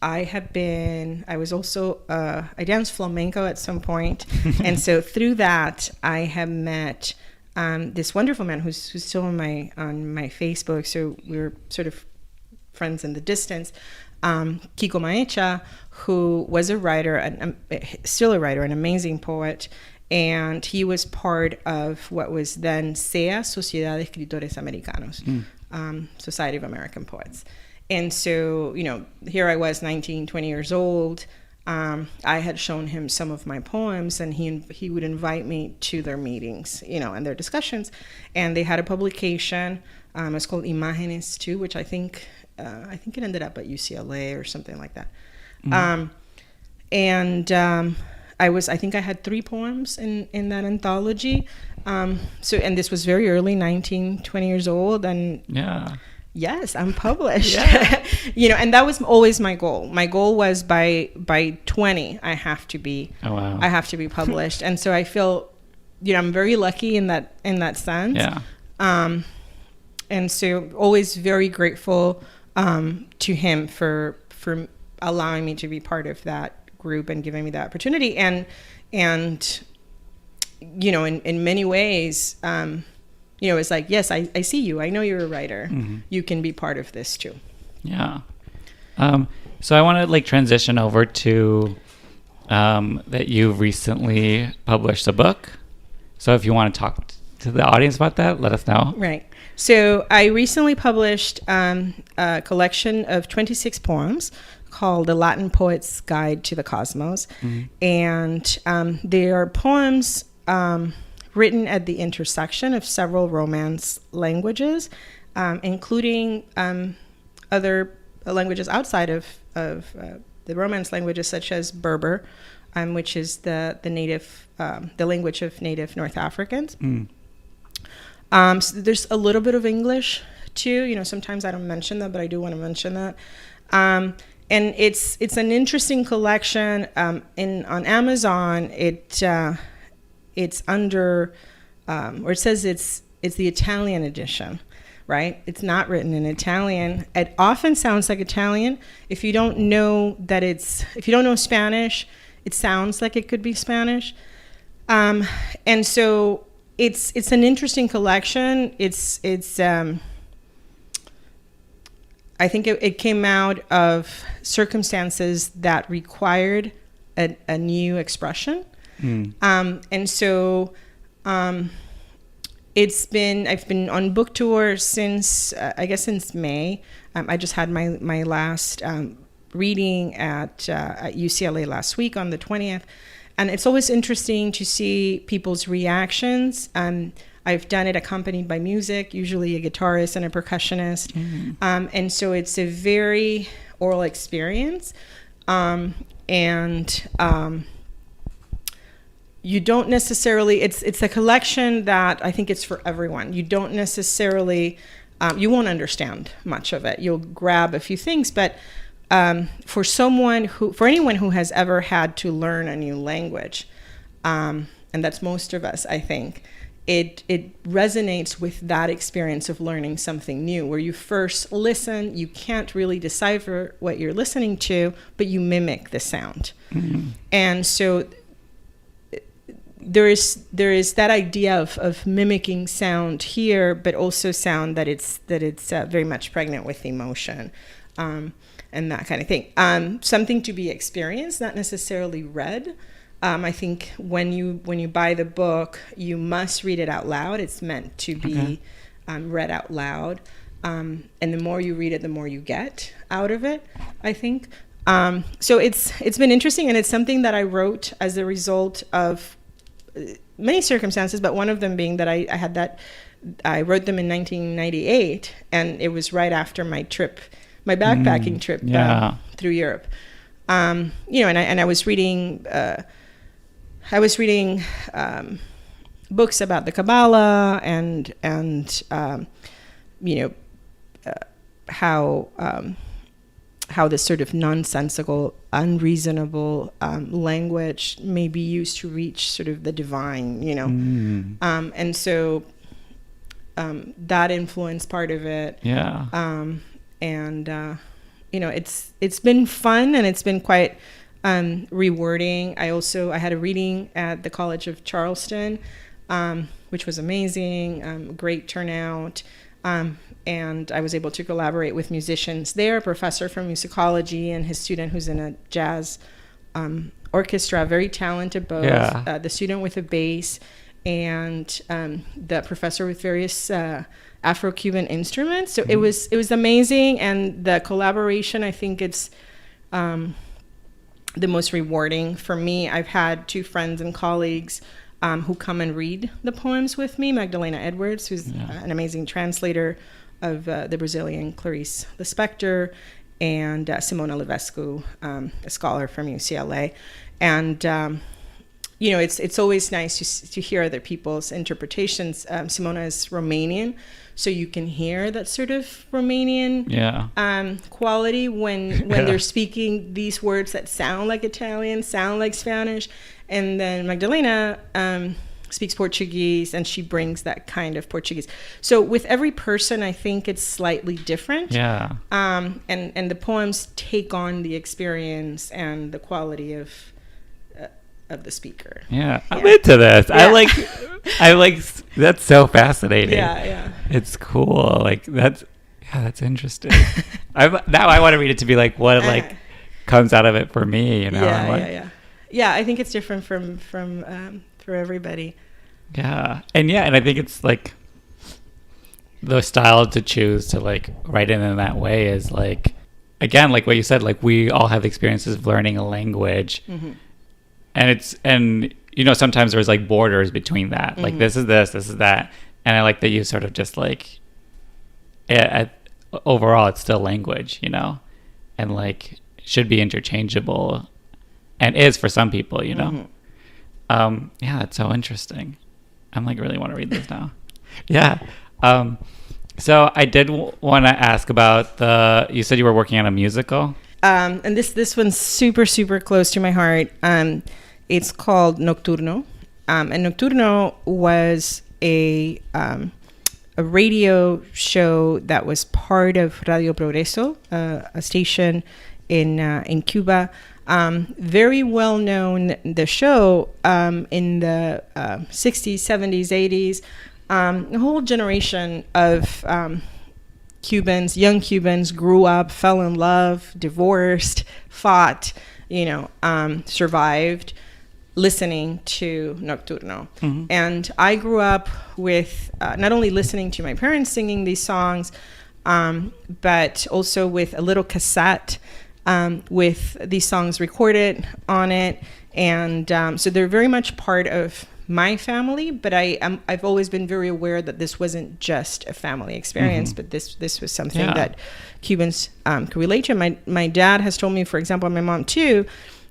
I was also, I danced flamenco at some point. And so through that, I have met this wonderful man who's still on my Facebook. So we're sort of friends in the distance. Kiko Maecha, who was a writer, and still a writer, an amazing poet. And he was part of what was then SEA, Sociedad de Escritores Americanos, Society of American Poets. And so, here I was 19, 20 years old. I had shown him some of my poems, and he would invite me to their meetings, and their discussions. And they had a publication. It's called Imágenes too, which I think it ended up at UCLA or something like that. I think I had 3 poems in that anthology. And this was very early, 19, 20 years old. And yes, I'm published. Yeah. And that was always my goal. My goal was by 20, I have to be published. And so I feel, I'm very lucky in that sense. Yeah. And so always very grateful to him for allowing me to be part of that group and giving me the opportunity. And in many ways, it's like, yes, I see you. I know you're a writer. Mm-hmm. You can be part of this too. Yeah. So I want to transition over to that you recently published a book. So if you want to talk to the audience about that, let us know. Right. So I recently published a collection of 26 poems called The Latin Poet's Guide to the Cosmos. Mm-hmm. And they are poems written at the intersection of several Romance languages, including other languages outside of the Romance languages, such as Berber, which is the native, the language of native North Africans. Mm. So there's a little bit of English too. Sometimes I don't mention that, but I do want to mention that. And it's an interesting collection. On Amazon, it's under, or it says it's the Italian edition, right? It's not written in Italian. It often sounds like Italian. If you don't know Spanish, it sounds like it could be Spanish. And so it's an interesting collection. It's I think it came out of circumstances that required a new expression. Mm. And so I've been on book tour since May. I just had my last reading at UCLA last week on the 20th. And it's always interesting to see people's reactions. I've done it accompanied by music, usually a guitarist and a percussionist. Mm-hmm. And so it's a very oral experience. You don't necessarily, it's a collection that I think it's for everyone. You don't necessarily, you won't understand much of it. You'll grab a few things, but for anyone who has ever had to learn a new language, and that's most of us, I think, it resonates with that experience of learning something new, where you first listen, you can't really decipher what you're listening to, but you mimic the sound. Mm-hmm. And so there is that idea of mimicking sound here, but also sound that it's very much pregnant with emotion, and that kind of thing. Something to be experienced, not necessarily read. I think when you buy the book, you must read it out loud. It's meant to be read out loud, and the more you read it, the more you get out of it, I think. So it's been interesting, and it's something that I wrote as a result of many circumstances, but one of them being that I wrote them in 1998, and it was right after my backpacking trip through Europe. And I was reading books about the Kabbalah and how this sort of nonsensical, unreasonable language may be used to reach sort of the divine, and so that influenced part of it. Yeah. It's been fun, and it's been quite rewarding. I had a reading at the College of Charleston, which was amazing, great turnout. And I was able to collaborate with musicians there, a professor from musicology and his student who's in a jazz orchestra, very talented both, the student with a bass and the professor with various Afro-Cuban instruments. So it was amazing, and the collaboration, I think it's the most rewarding for me. I've had two friends and colleagues who come and read the poems with me. Magdalena Edwards, who's an amazing translator of the Brazilian Clarice Lispector, and Simona Levescu, a scholar from UCLA. And it's always nice to hear other people's interpretations. Simona is Romanian, so you can hear that sort of Romanian quality when they're speaking these words that sound like Italian, sound like Spanish. And then Magdalena speaks Portuguese, and she brings that kind of Portuguese. So with every person, I think it's slightly different. Yeah. And the poems take on the experience and the quality of the speaker. Yeah, I'm into this. Yeah. I like that's so fascinating. Yeah. It's cool. Like that's interesting. Now I want to read it to be like what like comes out of it for me, you know. Yeah, I think it's different from for everybody. Yeah. And I think it's like the style to choose to like write it in that way is like, again, like what you said, like we all have experiences of learning a language. Mm-hmm. And you know, sometimes there's like borders between that. Mm-hmm. Like this is that. And I like that you sort of just like, overall it's still language, you know, and like should be interchangeable and is for some people, you know. Mm-hmm. That's so interesting. I'm like really want to read this now. Yeah. So I did want to ask about you said you were working on a musical. And this one's super, super close to my heart. It's called Nocturno. And Nocturno was a radio show that was part of Radio Progreso, a station in Cuba. Very well known, the show, in the 60s, 70s, 80s. A whole generation of Cubans, young Cubans, grew up, fell in love, divorced, fought, survived, listening to Nocturno. Mm-hmm. And I grew up with not only listening to my parents singing these songs, but also with a little cassette with these songs recorded on it. And so they're very much part of my family, but I've always been very aware that this wasn't just a family experience, mm-hmm. but this was something that Cubans could relate to. My dad has told me, for example, and my mom too,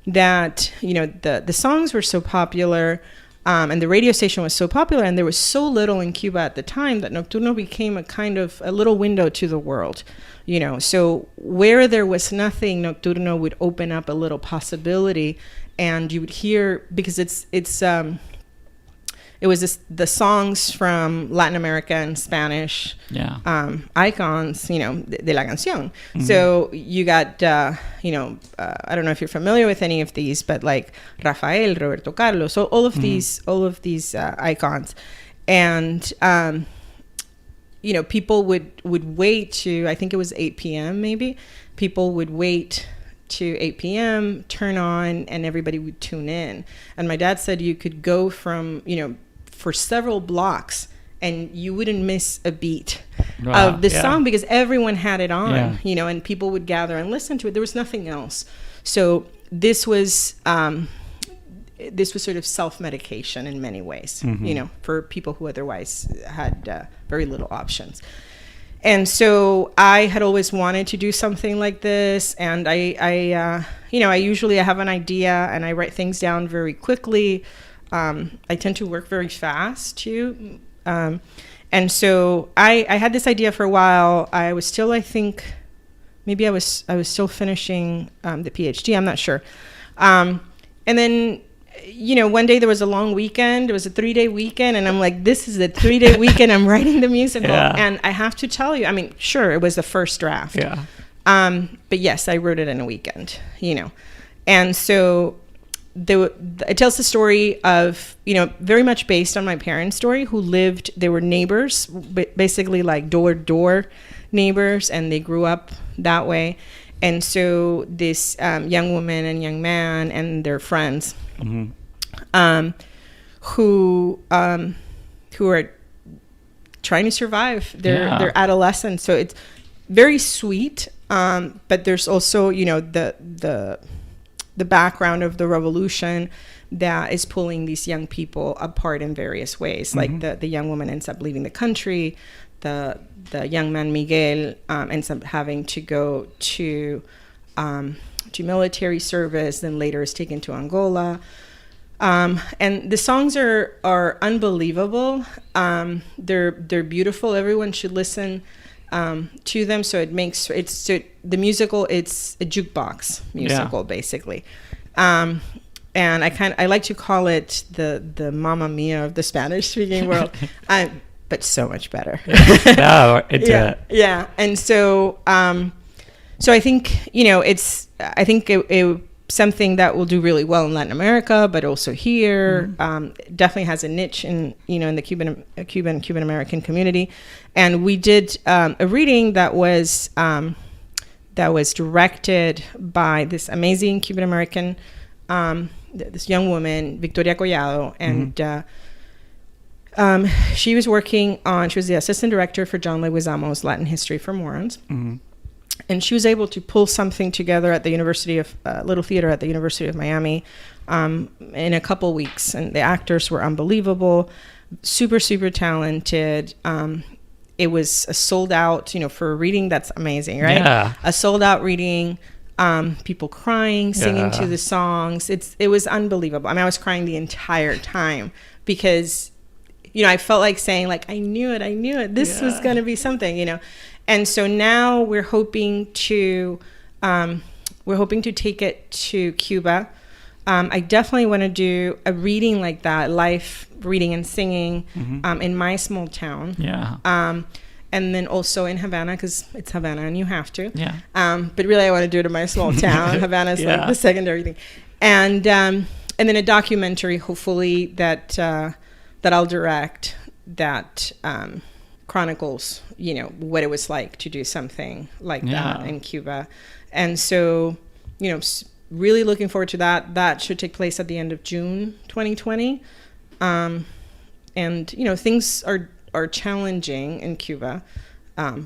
that the songs were so popular, and the radio station was so popular, and there was so little in Cuba at the time that Nocturno became a little window to the world. So where there was nothing, Nocturno would open up a little possibility, and you would hear, because it was the songs from Latin America and Spanish icons, de la canción. Mm-hmm. So you got, I don't know if you're familiar with any of these, but like Rafael, Roberto Carlos, so all of mm-hmm. these icons, and people would wait to, I think it was 8 p.m. maybe. People would wait to 8 p.m., turn on, and everybody would tune in. And my dad said you could go from, for several blocks and you wouldn't miss a beat of the song because everyone had it on, and people would gather and listen to it. There was nothing else. So this was sort of self-medication in many ways, mm-hmm. For people who otherwise had very little options. And so I had always wanted to do something like this. And I usually have an idea and I write things down very quickly. I tend to work very fast too. And so I had this idea for a while. I was still, I think, maybe I was still finishing the PhD. I'm not sure. And then, one day there was a long weekend. It was a 3-day weekend. And I'm like, this is a 3-day weekend. I'm writing the musical. Yeah. And I have to tell you, I mean, sure, it was the first draft. Yeah. But yes, I wrote it in a weekend, And so it tells the story of, very much based on my parents' story, they were neighbors, basically like door-to-door neighbors, and they grew up that way. And so this young woman and young man and their friends, mm-hmm. Who are trying to survive their adolescence. So it's very sweet, but there's also, the background of the revolution that is pulling these young people apart in various ways. Mm-hmm. Like the young woman ends up leaving the country. The young man Miguel ends up having to go to military service, then later is taken to Angola. And the songs are unbelievable. They're beautiful. Everyone should listen to them. So the musical. It's a jukebox musical, basically. And I like to call it the Mamma Mia of the Spanish speaking world. But so much better. Yeah. And so I think it something that will do really well in Latin America, but also here. Definitely has a niche in the Cuban American community. And we did a reading that was directed by this amazing Cuban American, this young woman, Victoria Collado, and she was the assistant director for John Leguizamo's Latin History for Morons. And she was able to pull something together at the University of Little Theater at the University of Miami in a couple weeks. And the actors were unbelievable, super, super talented. It was a sold out, for a reading. That's amazing, right? Yeah. A sold out reading, people crying, singing to the songs. It was unbelievable. I mean, I was crying the entire time because, I felt like saying, like, I knew it. This was going to be something, And so now we're hoping to take it to Cuba. I definitely want to do a reading like that, live reading and singing in my small town. Yeah. And then also in Havana, because it's Havana and you have to. Yeah. But really, I want to do it in my small town. Havana's like the secondary thing. And then a documentary, hopefully, that I'll direct that chronicles, what it was like to do something like that in Cuba. And so, really looking forward to that. That should take place at the end of June 2020. And, things are challenging in Cuba.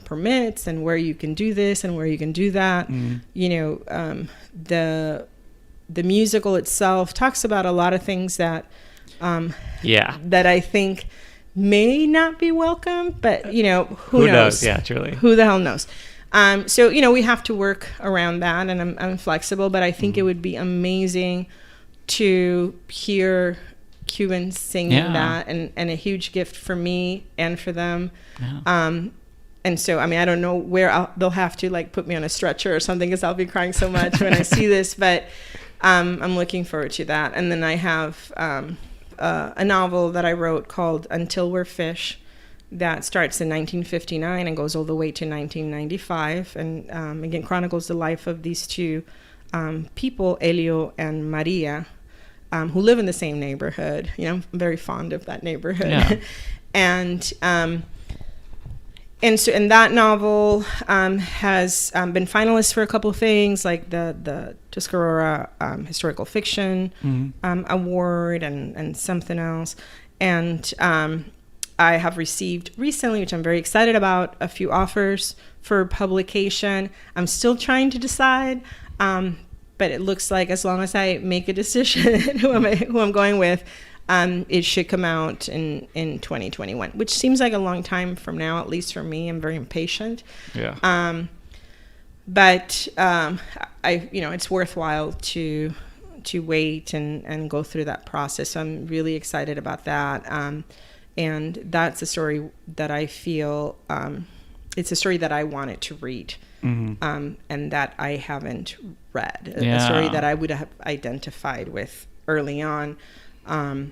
Permits and where you can do this and where you can do that. The musical itself talks about a lot of things that that I think may not be welcome, but who knows? Yeah, truly. Who the hell knows? So we have to work around that, and I'm flexible, but I think it would be amazing to hear Cubans singing that, and a huge gift for me and for them. And so, I mean, I don't know where they'll have to put me on a stretcher or something, because I'll be crying so much when I see this, but I'm looking forward to that. And then I have a novel that I wrote called Until We're Fish that starts in 1959 and goes all the way to 1995. And again, chronicles the life of these two people, Elio and Maria, who live in the same neighborhood. I'm very fond of that neighborhood. Yeah. And so, that novel has been finalist for a couple of things, like the Tuscarora Historical Fiction Award and something else. And I have received recently, which I'm very excited about, a few offers for publication. I'm still trying to decide, but it looks like as long as I make a decision who I'm going with, it should come out in 2021, which seems like a long time from now, at least for me. I'm very impatient. Yeah. But it's worthwhile to wait and go through that process. So I'm really excited about that. And that's a story that I feel it's a story that I wanted to read, and that I haven't read. A story that I would have identified with early on. So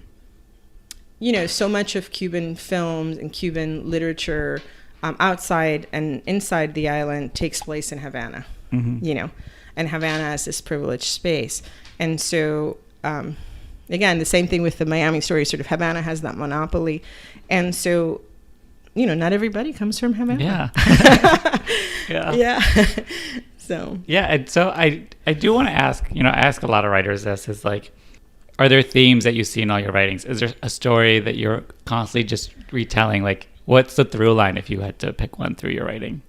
much of Cuban films and Cuban literature outside and inside the island takes place in Havana, and Havana is this privileged space. And so, again, the same thing with the Miami story, sort of Havana has that monopoly. And so, not everybody comes from Havana. Yeah. Yeah. So. Yeah. And so I do want to ask, I ask a lot of writers this, is like, are there themes that you see in all your writings? Is there a story that you're constantly just retelling? Like, what's the through line if you had to pick one through your writing?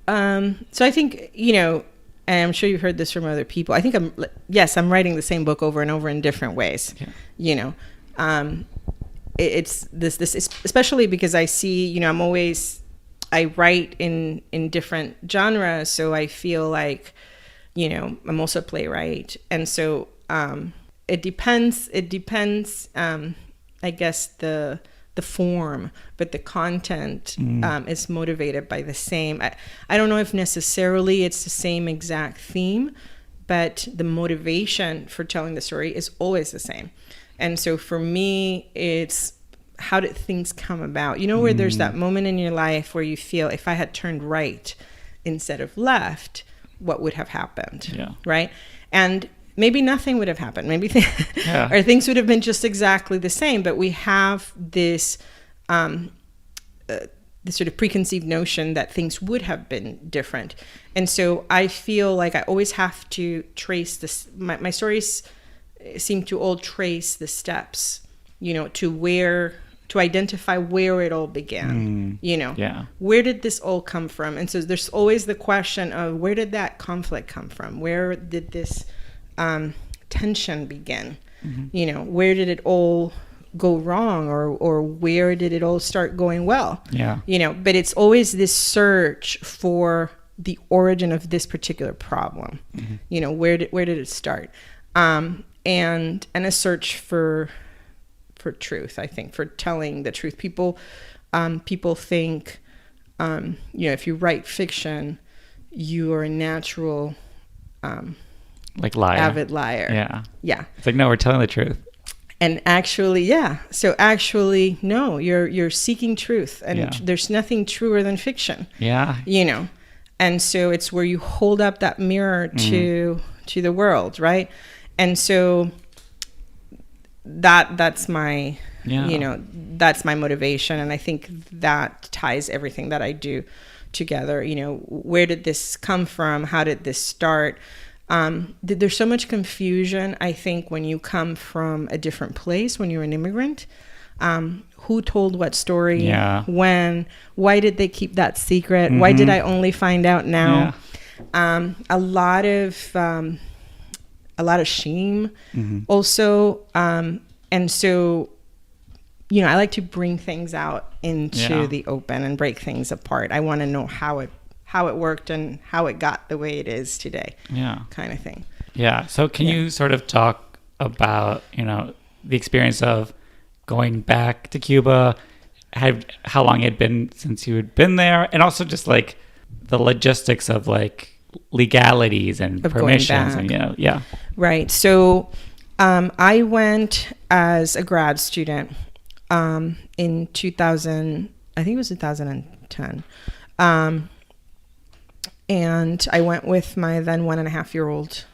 So I think, and I'm sure you've heard this from other people. I think I'm writing the same book over and over in different ways. Yeah. It's this, especially because I see, I write in different genres. So I feel like, I'm also a playwright. And so, it depends. It depends. I guess the form, but the content is motivated by the same. I don't know if necessarily it's the same exact theme, but the motivation for telling the story is always the same. And so for me, it's how did things come about? You know, where there's that moment in your life where you feel, if I had turned right instead of left, what would have happened? Yeah. Right? And maybe nothing would have happened. Maybe or things would have been just exactly the same. But we have this this sort of preconceived notion that things would have been different. And so I feel like I always have to trace this. My stories seem to all trace the steps, you know, to identify where it all began, you know, where did this all come from? And so there's always the question of, where did that conflict come from? Where did this tension begin? You know, where did it all go wrong, or where did it all start going well? You know, but it's always this search for the origin of this particular problem. You know, where did it start? And a search for truth, I think, for telling the truth. People think, you know, if you write fiction, you are a natural, like liar, avid liar. Yeah. It's like, no, we're telling the truth. And actually, so actually, no, you're seeking truth, and there's nothing truer than fiction. You know, and so it's where you hold up that mirror to the world, right? And so that's my, you know, that's my motivation. And I think that ties everything that I do together. You know, where did this come from? How did this start? There's so much confusion, I think, when you come from a different place, when you're an immigrant. Who told what story? When? Why did they keep that secret? Why did I only find out now? A lot of shame also. And so, you know, I like to bring things out into the open and break things apart. I want to know how it worked and how it got the way it is today. Kind of thing. So can you sort of talk about, you know, the experience of going back to Cuba, how long it had been since you had been there, and also just like the logistics of like legalities and permissions and, you know, Right. So I went as a grad student in 2000, I think it was 2010. And I went with my then 1.5-year-old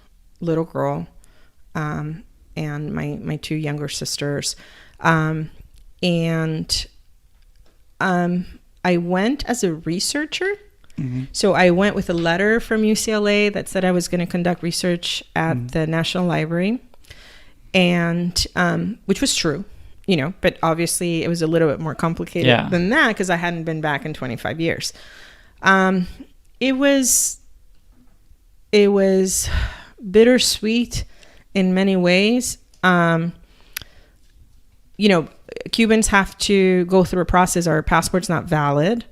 little girl and my two younger sisters. And I went as a researcher. So I went with a letter from UCLA that said I was going to conduct research at the National Library, and which was true, you know, but obviously it was a little bit more complicated than that because I hadn't been back in 25 years. It was bittersweet in many ways. You know, Cubans have to go through a process. Our passport's not valid.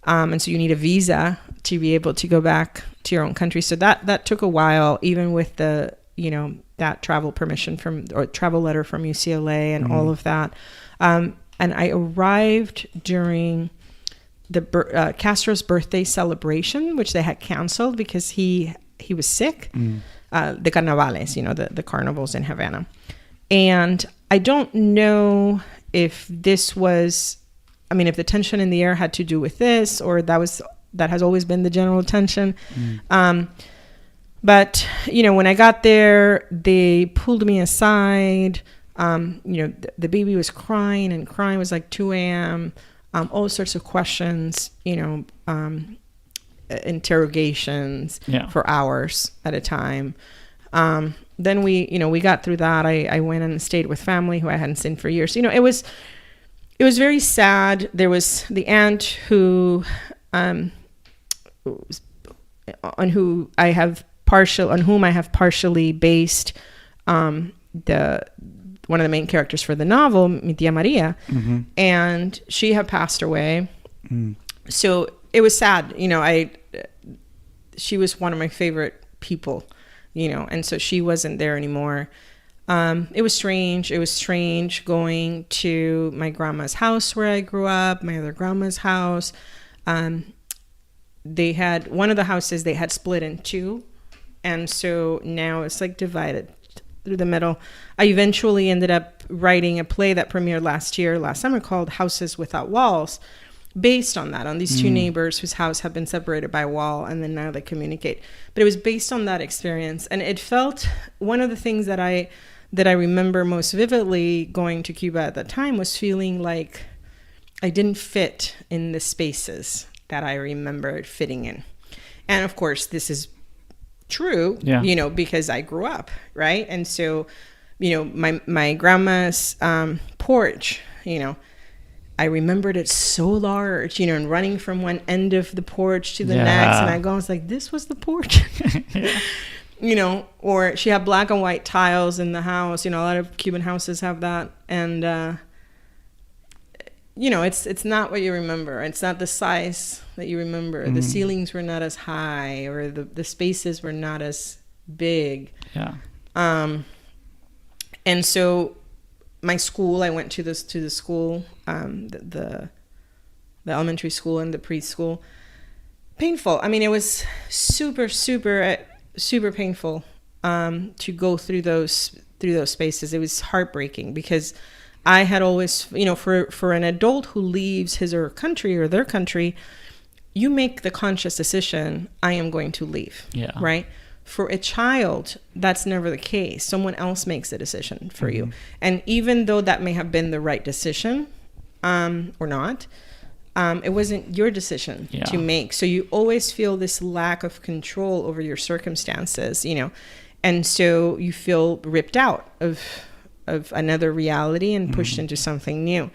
And so you need a visa to be able to go back to your own country. So that took a while, even with the, you know, that travel permission or travel letter from UCLA and all of that. And I arrived during the Castro's birthday celebration, which they had canceled because he was sick. The carnavales, you know, the carnivals in Havana. And I don't know if this was, I mean, if the tension in the air had to do with this, or that has always been the general tension. But, you know, when I got there, they pulled me aside. You know, the baby was crying, and crying was like 2 a.m. All sorts of questions, you know, interrogations for hours at a time. Then we got through that. I went and stayed with family who I hadn't seen for years. You know, it was very sad. There was the aunt who, on whom I have partially based one of the main characters for the novel, Mi Tía María, and she had passed away. So it was sad. You know, she was one of my favorite people, you know, and so she wasn't there anymore. It was strange. It was strange going to my grandma's house where I grew up, my other grandma's house. They had one of the houses they had split in two. And so now it's like divided through the middle. I eventually ended up writing a play that premiered last summer called Houses Without Walls, based on that, on these two neighbors whose house have been separated by a wall and then now they communicate. But it was based on that experience. And it felt, one of the things that I remember most vividly going to Cuba at that time was feeling like I didn't fit in the spaces that I remembered fitting in. And of course, this is true, because I grew up, right? And so, my grandma's porch, I remembered it so large, and running from one end of the porch to the next. And I was like, this was the porch. Or she had black and white tiles in the house. A lot of Cuban houses have that. And, it's not what you remember. It's not the size that you remember. The ceilings were not as high, or the spaces were not as big. Yeah. And so my school, I went to the school, the elementary school and the preschool. Painful. I mean, it was super, super, super painful to go through those spaces. It was heartbreaking because I had always, for an adult who leaves his or her country or their country, you make the conscious decision, I am going to leave, right? For a child, that's never the case. Someone else makes the decision for you. And even though that may have been the right decision or not, it wasn't your decision to make. So you always feel this lack of control over your circumstances, and so you feel ripped out of another reality and pushed into something new.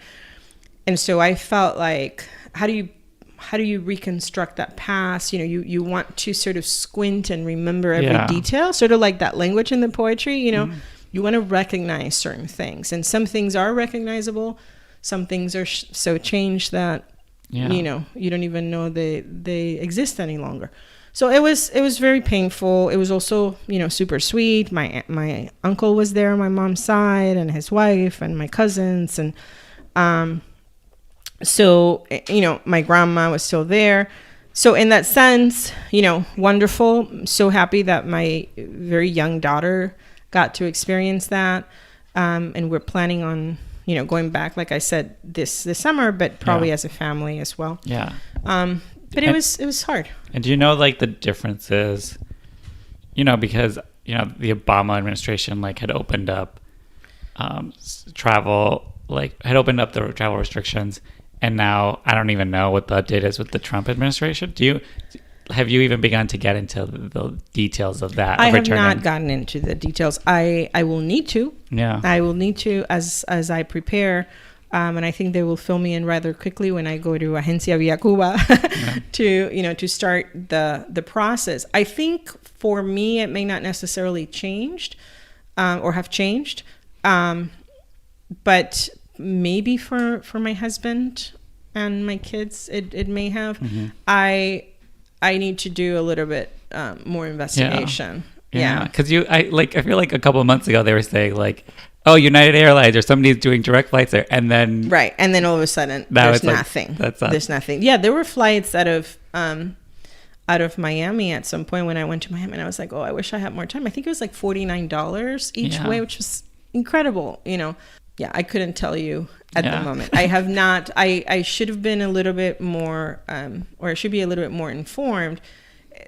And so I felt like, how do you reconstruct that past? You want to sort of squint and remember every detail, sort of like that language in the poetry, you want to recognize certain things, and some things are recognizable. Some things are so changed that, you don't even know they exist any longer. So it was very painful. It was also, super sweet. My uncle was there on my mom's side, and his wife, and my cousins. And so, my grandma was still there. So in that sense, wonderful. I'm so happy that my very young daughter got to experience that. And we're planning on, going back, like I said, this summer, but probably as a family as well. Yeah. But it was hard. And do you know, the differences, because, the Obama administration, had opened up travel, had opened up the travel restrictions. And now I don't even know what the update is with the Trump administration. Have you even begun to get into the details of that? I have not gotten into the details. I will need to. Yeah. I will need to as I prepare. And I think they will fill me in rather quickly when I go to Agencia Via Cuba to start the process. I think for me, it may not necessarily changed or have changed, but maybe for my husband and my kids, it may have. I need to do a little bit more investigation. Yeah, because I feel like a couple of months ago they were saying oh, United Airlines or somebody's doing direct flights there, and then all of a sudden there's nothing. There's nothing. Yeah, there were flights out of Miami at some point when I went to Miami, and I was like, oh, I wish I had more time. I think it was like $49 each way, which was incredible. Yeah, I couldn't tell you at the moment. I have not. I should have been a little bit more, or I should be a little bit more informed.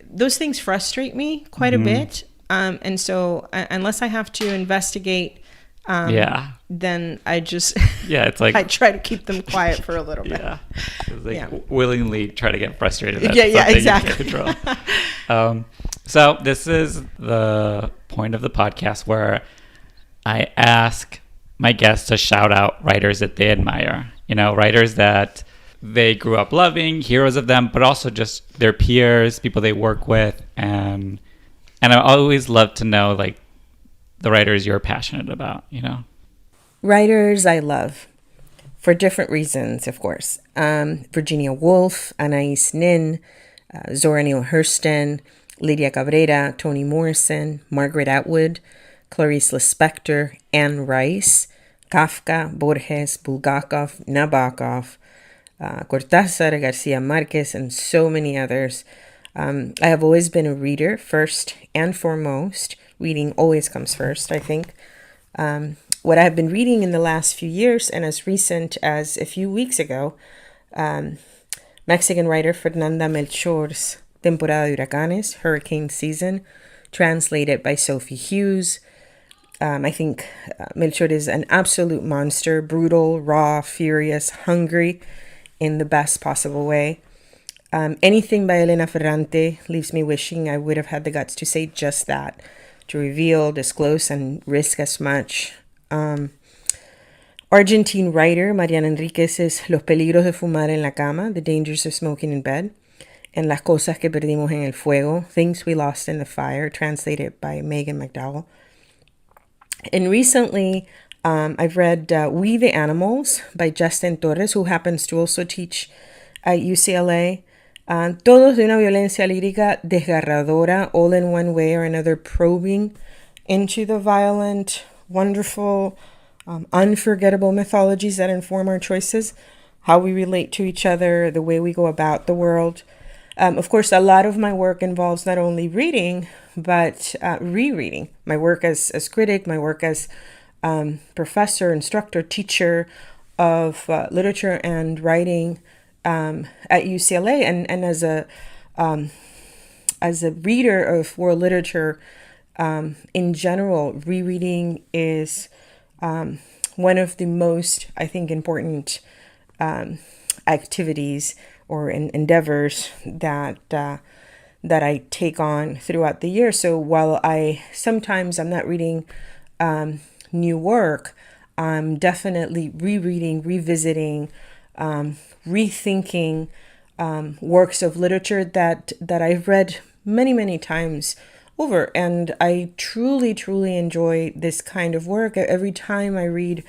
Those things frustrate me quite a bit, and so unless I have to investigate. Then I just it's like I try to keep them quiet for a little bit. Willingly try to get frustrated. Exactly. You can't control. So this is the point of the podcast where I ask my guests to shout out writers that they admire. Writers that they grew up loving, heroes of them, but also just their peers, people they work with, and I always love to know the writers you're passionate about, Writers I love for different reasons, of course. Virginia Woolf, Anais Nin, Zora Neale Hurston, Lydia Cabrera, Toni Morrison, Margaret Atwood, Clarice Lispector, Anne Rice, Kafka, Borges, Bulgakov, Nabokov, Cortázar, Garcia Marquez, and so many others. I have always been a reader first and foremost. Reading always comes first, I think. What I have been reading in the last few years, and as recent as a few weeks ago, Mexican writer Fernanda Melchor's Temporada de Huracanes, Hurricane Season, translated by Sophie Hughes. I think Melchor is an absolute monster, brutal, raw, furious, hungry in the best possible way. Anything by Elena Ferrante leaves me wishing I would have had the guts to say just that, to reveal, disclose, and risk as much. Argentine writer Mariana Enriquez's Los peligros de fumar en la cama, The dangers of smoking in bed, and Las cosas que perdimos en el fuego, Things we lost in the fire, translated by Megan McDowell. And recently, I've read We the Animals by Justin Torres, who happens to also teach at UCLA. Todos de una violencia lírica desgarradora, all in one way or another, probing into the violent, wonderful, unforgettable mythologies that inform our choices, how we relate to each other, the way we go about the world. Of course, a lot of my work involves not only reading, but rereading. My work as critic, my work as professor, instructor, teacher of literature and writing at UCLA, and as a reader of world literature in general, rereading is one of the most, I think, important activities or endeavors that I take on throughout the year. So while I'm not reading new work, I'm definitely rereading, revisiting, rethinking works of literature that I've read many, many times over. And I truly, truly enjoy this kind of work. Every time I read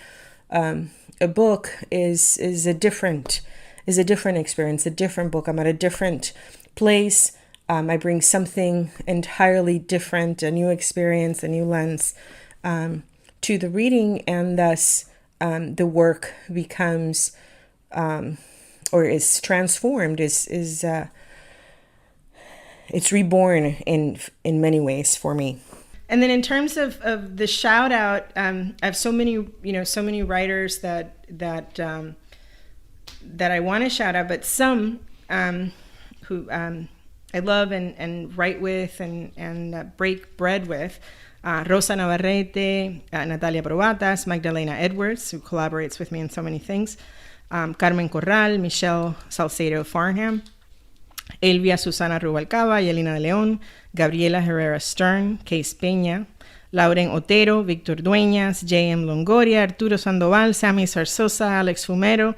a book is a different experience, a different book. I'm at a different place. I bring something entirely different, a new experience, a new lens to the reading, and thus the work becomes or is transformed, it's reborn in many ways for me. And then in terms of the shout out, I have so many writers that I want to shout out, but some who I love and write with and break bread with. Rosa Navarrete, Natalia Probatas, Magdalena Edwards, who collaborates with me in so many things, Carmen Corral, Michelle Salcedo Farnham, Elvia Susana Rubalcaba, Yelena de León, Gabriela Herrera Stern, Case Peña, Lauren Otero, Víctor Dueñas, J.M. Longoria, Arturo Sandoval, Sammy Zarzosa, Alex Fumero,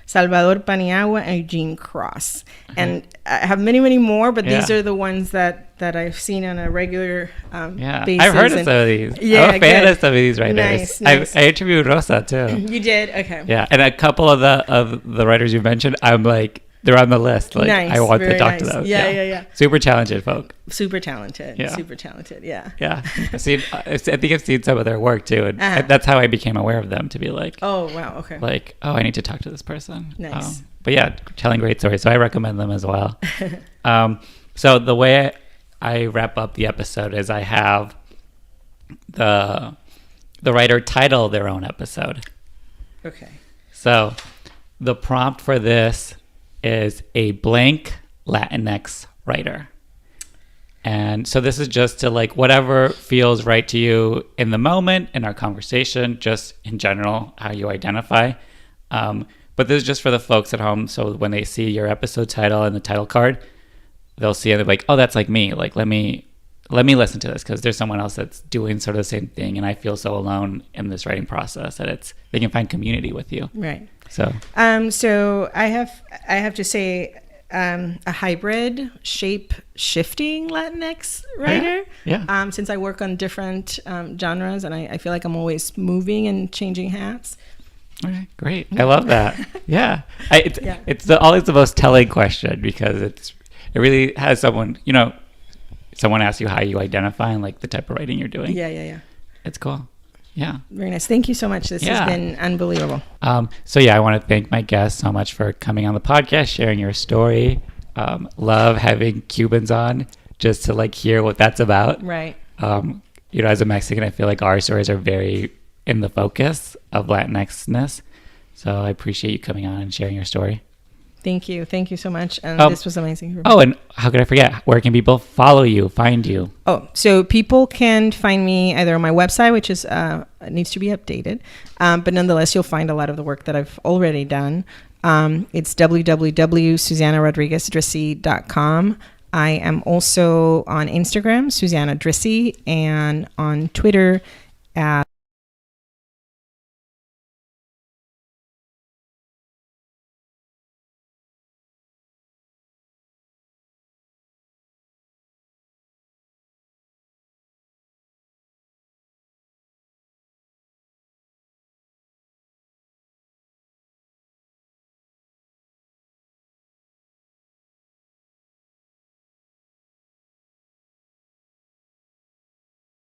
Salvador Paniagua, and Eugene Cross. Mm-hmm. And I have many, many more, but these are the ones that I've seen on a regular basis. I've heard of some of these. Yeah, I'm a fan of some of these writers. Nice. I interviewed Rosa too. You did? Okay. Yeah, and a couple of the writers you mentioned, I'm like, they're on the list. Like, I want to talk to them. Yeah. Super talented folk. Super talented. Yeah. Yeah. I think I've seen some of their work too, and that's how I became aware of them. To be like, oh wow, okay. Like, I need to talk to this person. Nice. But yeah, telling great stories. So I recommend them as well. So the way I wrap up the episode is I have the writer title their own episode. Okay. So the prompt for this is a blank Latinx writer. And so this is just to like whatever feels right to you in the moment, in our conversation, just in general, how you identify. But this is just for the folks at home. So when they see your episode title and the title card, they'll see it and they're like, oh, that's like me. Like, let me listen to this because there's someone else that's doing sort of the same thing. And I feel so alone in this writing process that they can find community with you. Right. So I have to say a hybrid shape-shifting Latinx writer. Yeah. Since I work on different genres, and I feel like I'm always moving and changing hats. Okay, great. I love that. Yeah. It's always the most telling question because it really has someone asks you how you identify and like the type of writing you're doing. Yeah. It's cool. Yeah. Very nice. Thank you so much. This has been unbelievable. So yeah, I want to thank my guests so much for coming on the podcast, sharing your story. Love having Cubans on just to like hear what that's about. Right. You know, as a Mexican, I feel like our stories are very in the focus of Latinx-ness. So I appreciate you coming on and sharing your story. Thank you. Thank you so much. And this was amazing. Oh, and how could I forget? Where can people follow you, find you? Oh, so people can find me either on my website, which is needs to be updated. But nonetheless, you'll find a lot of the work that I've already done. It's www.susannahrodriguezdrissi.com. I am also on Instagram, Susannah Drissi, and on Twitter at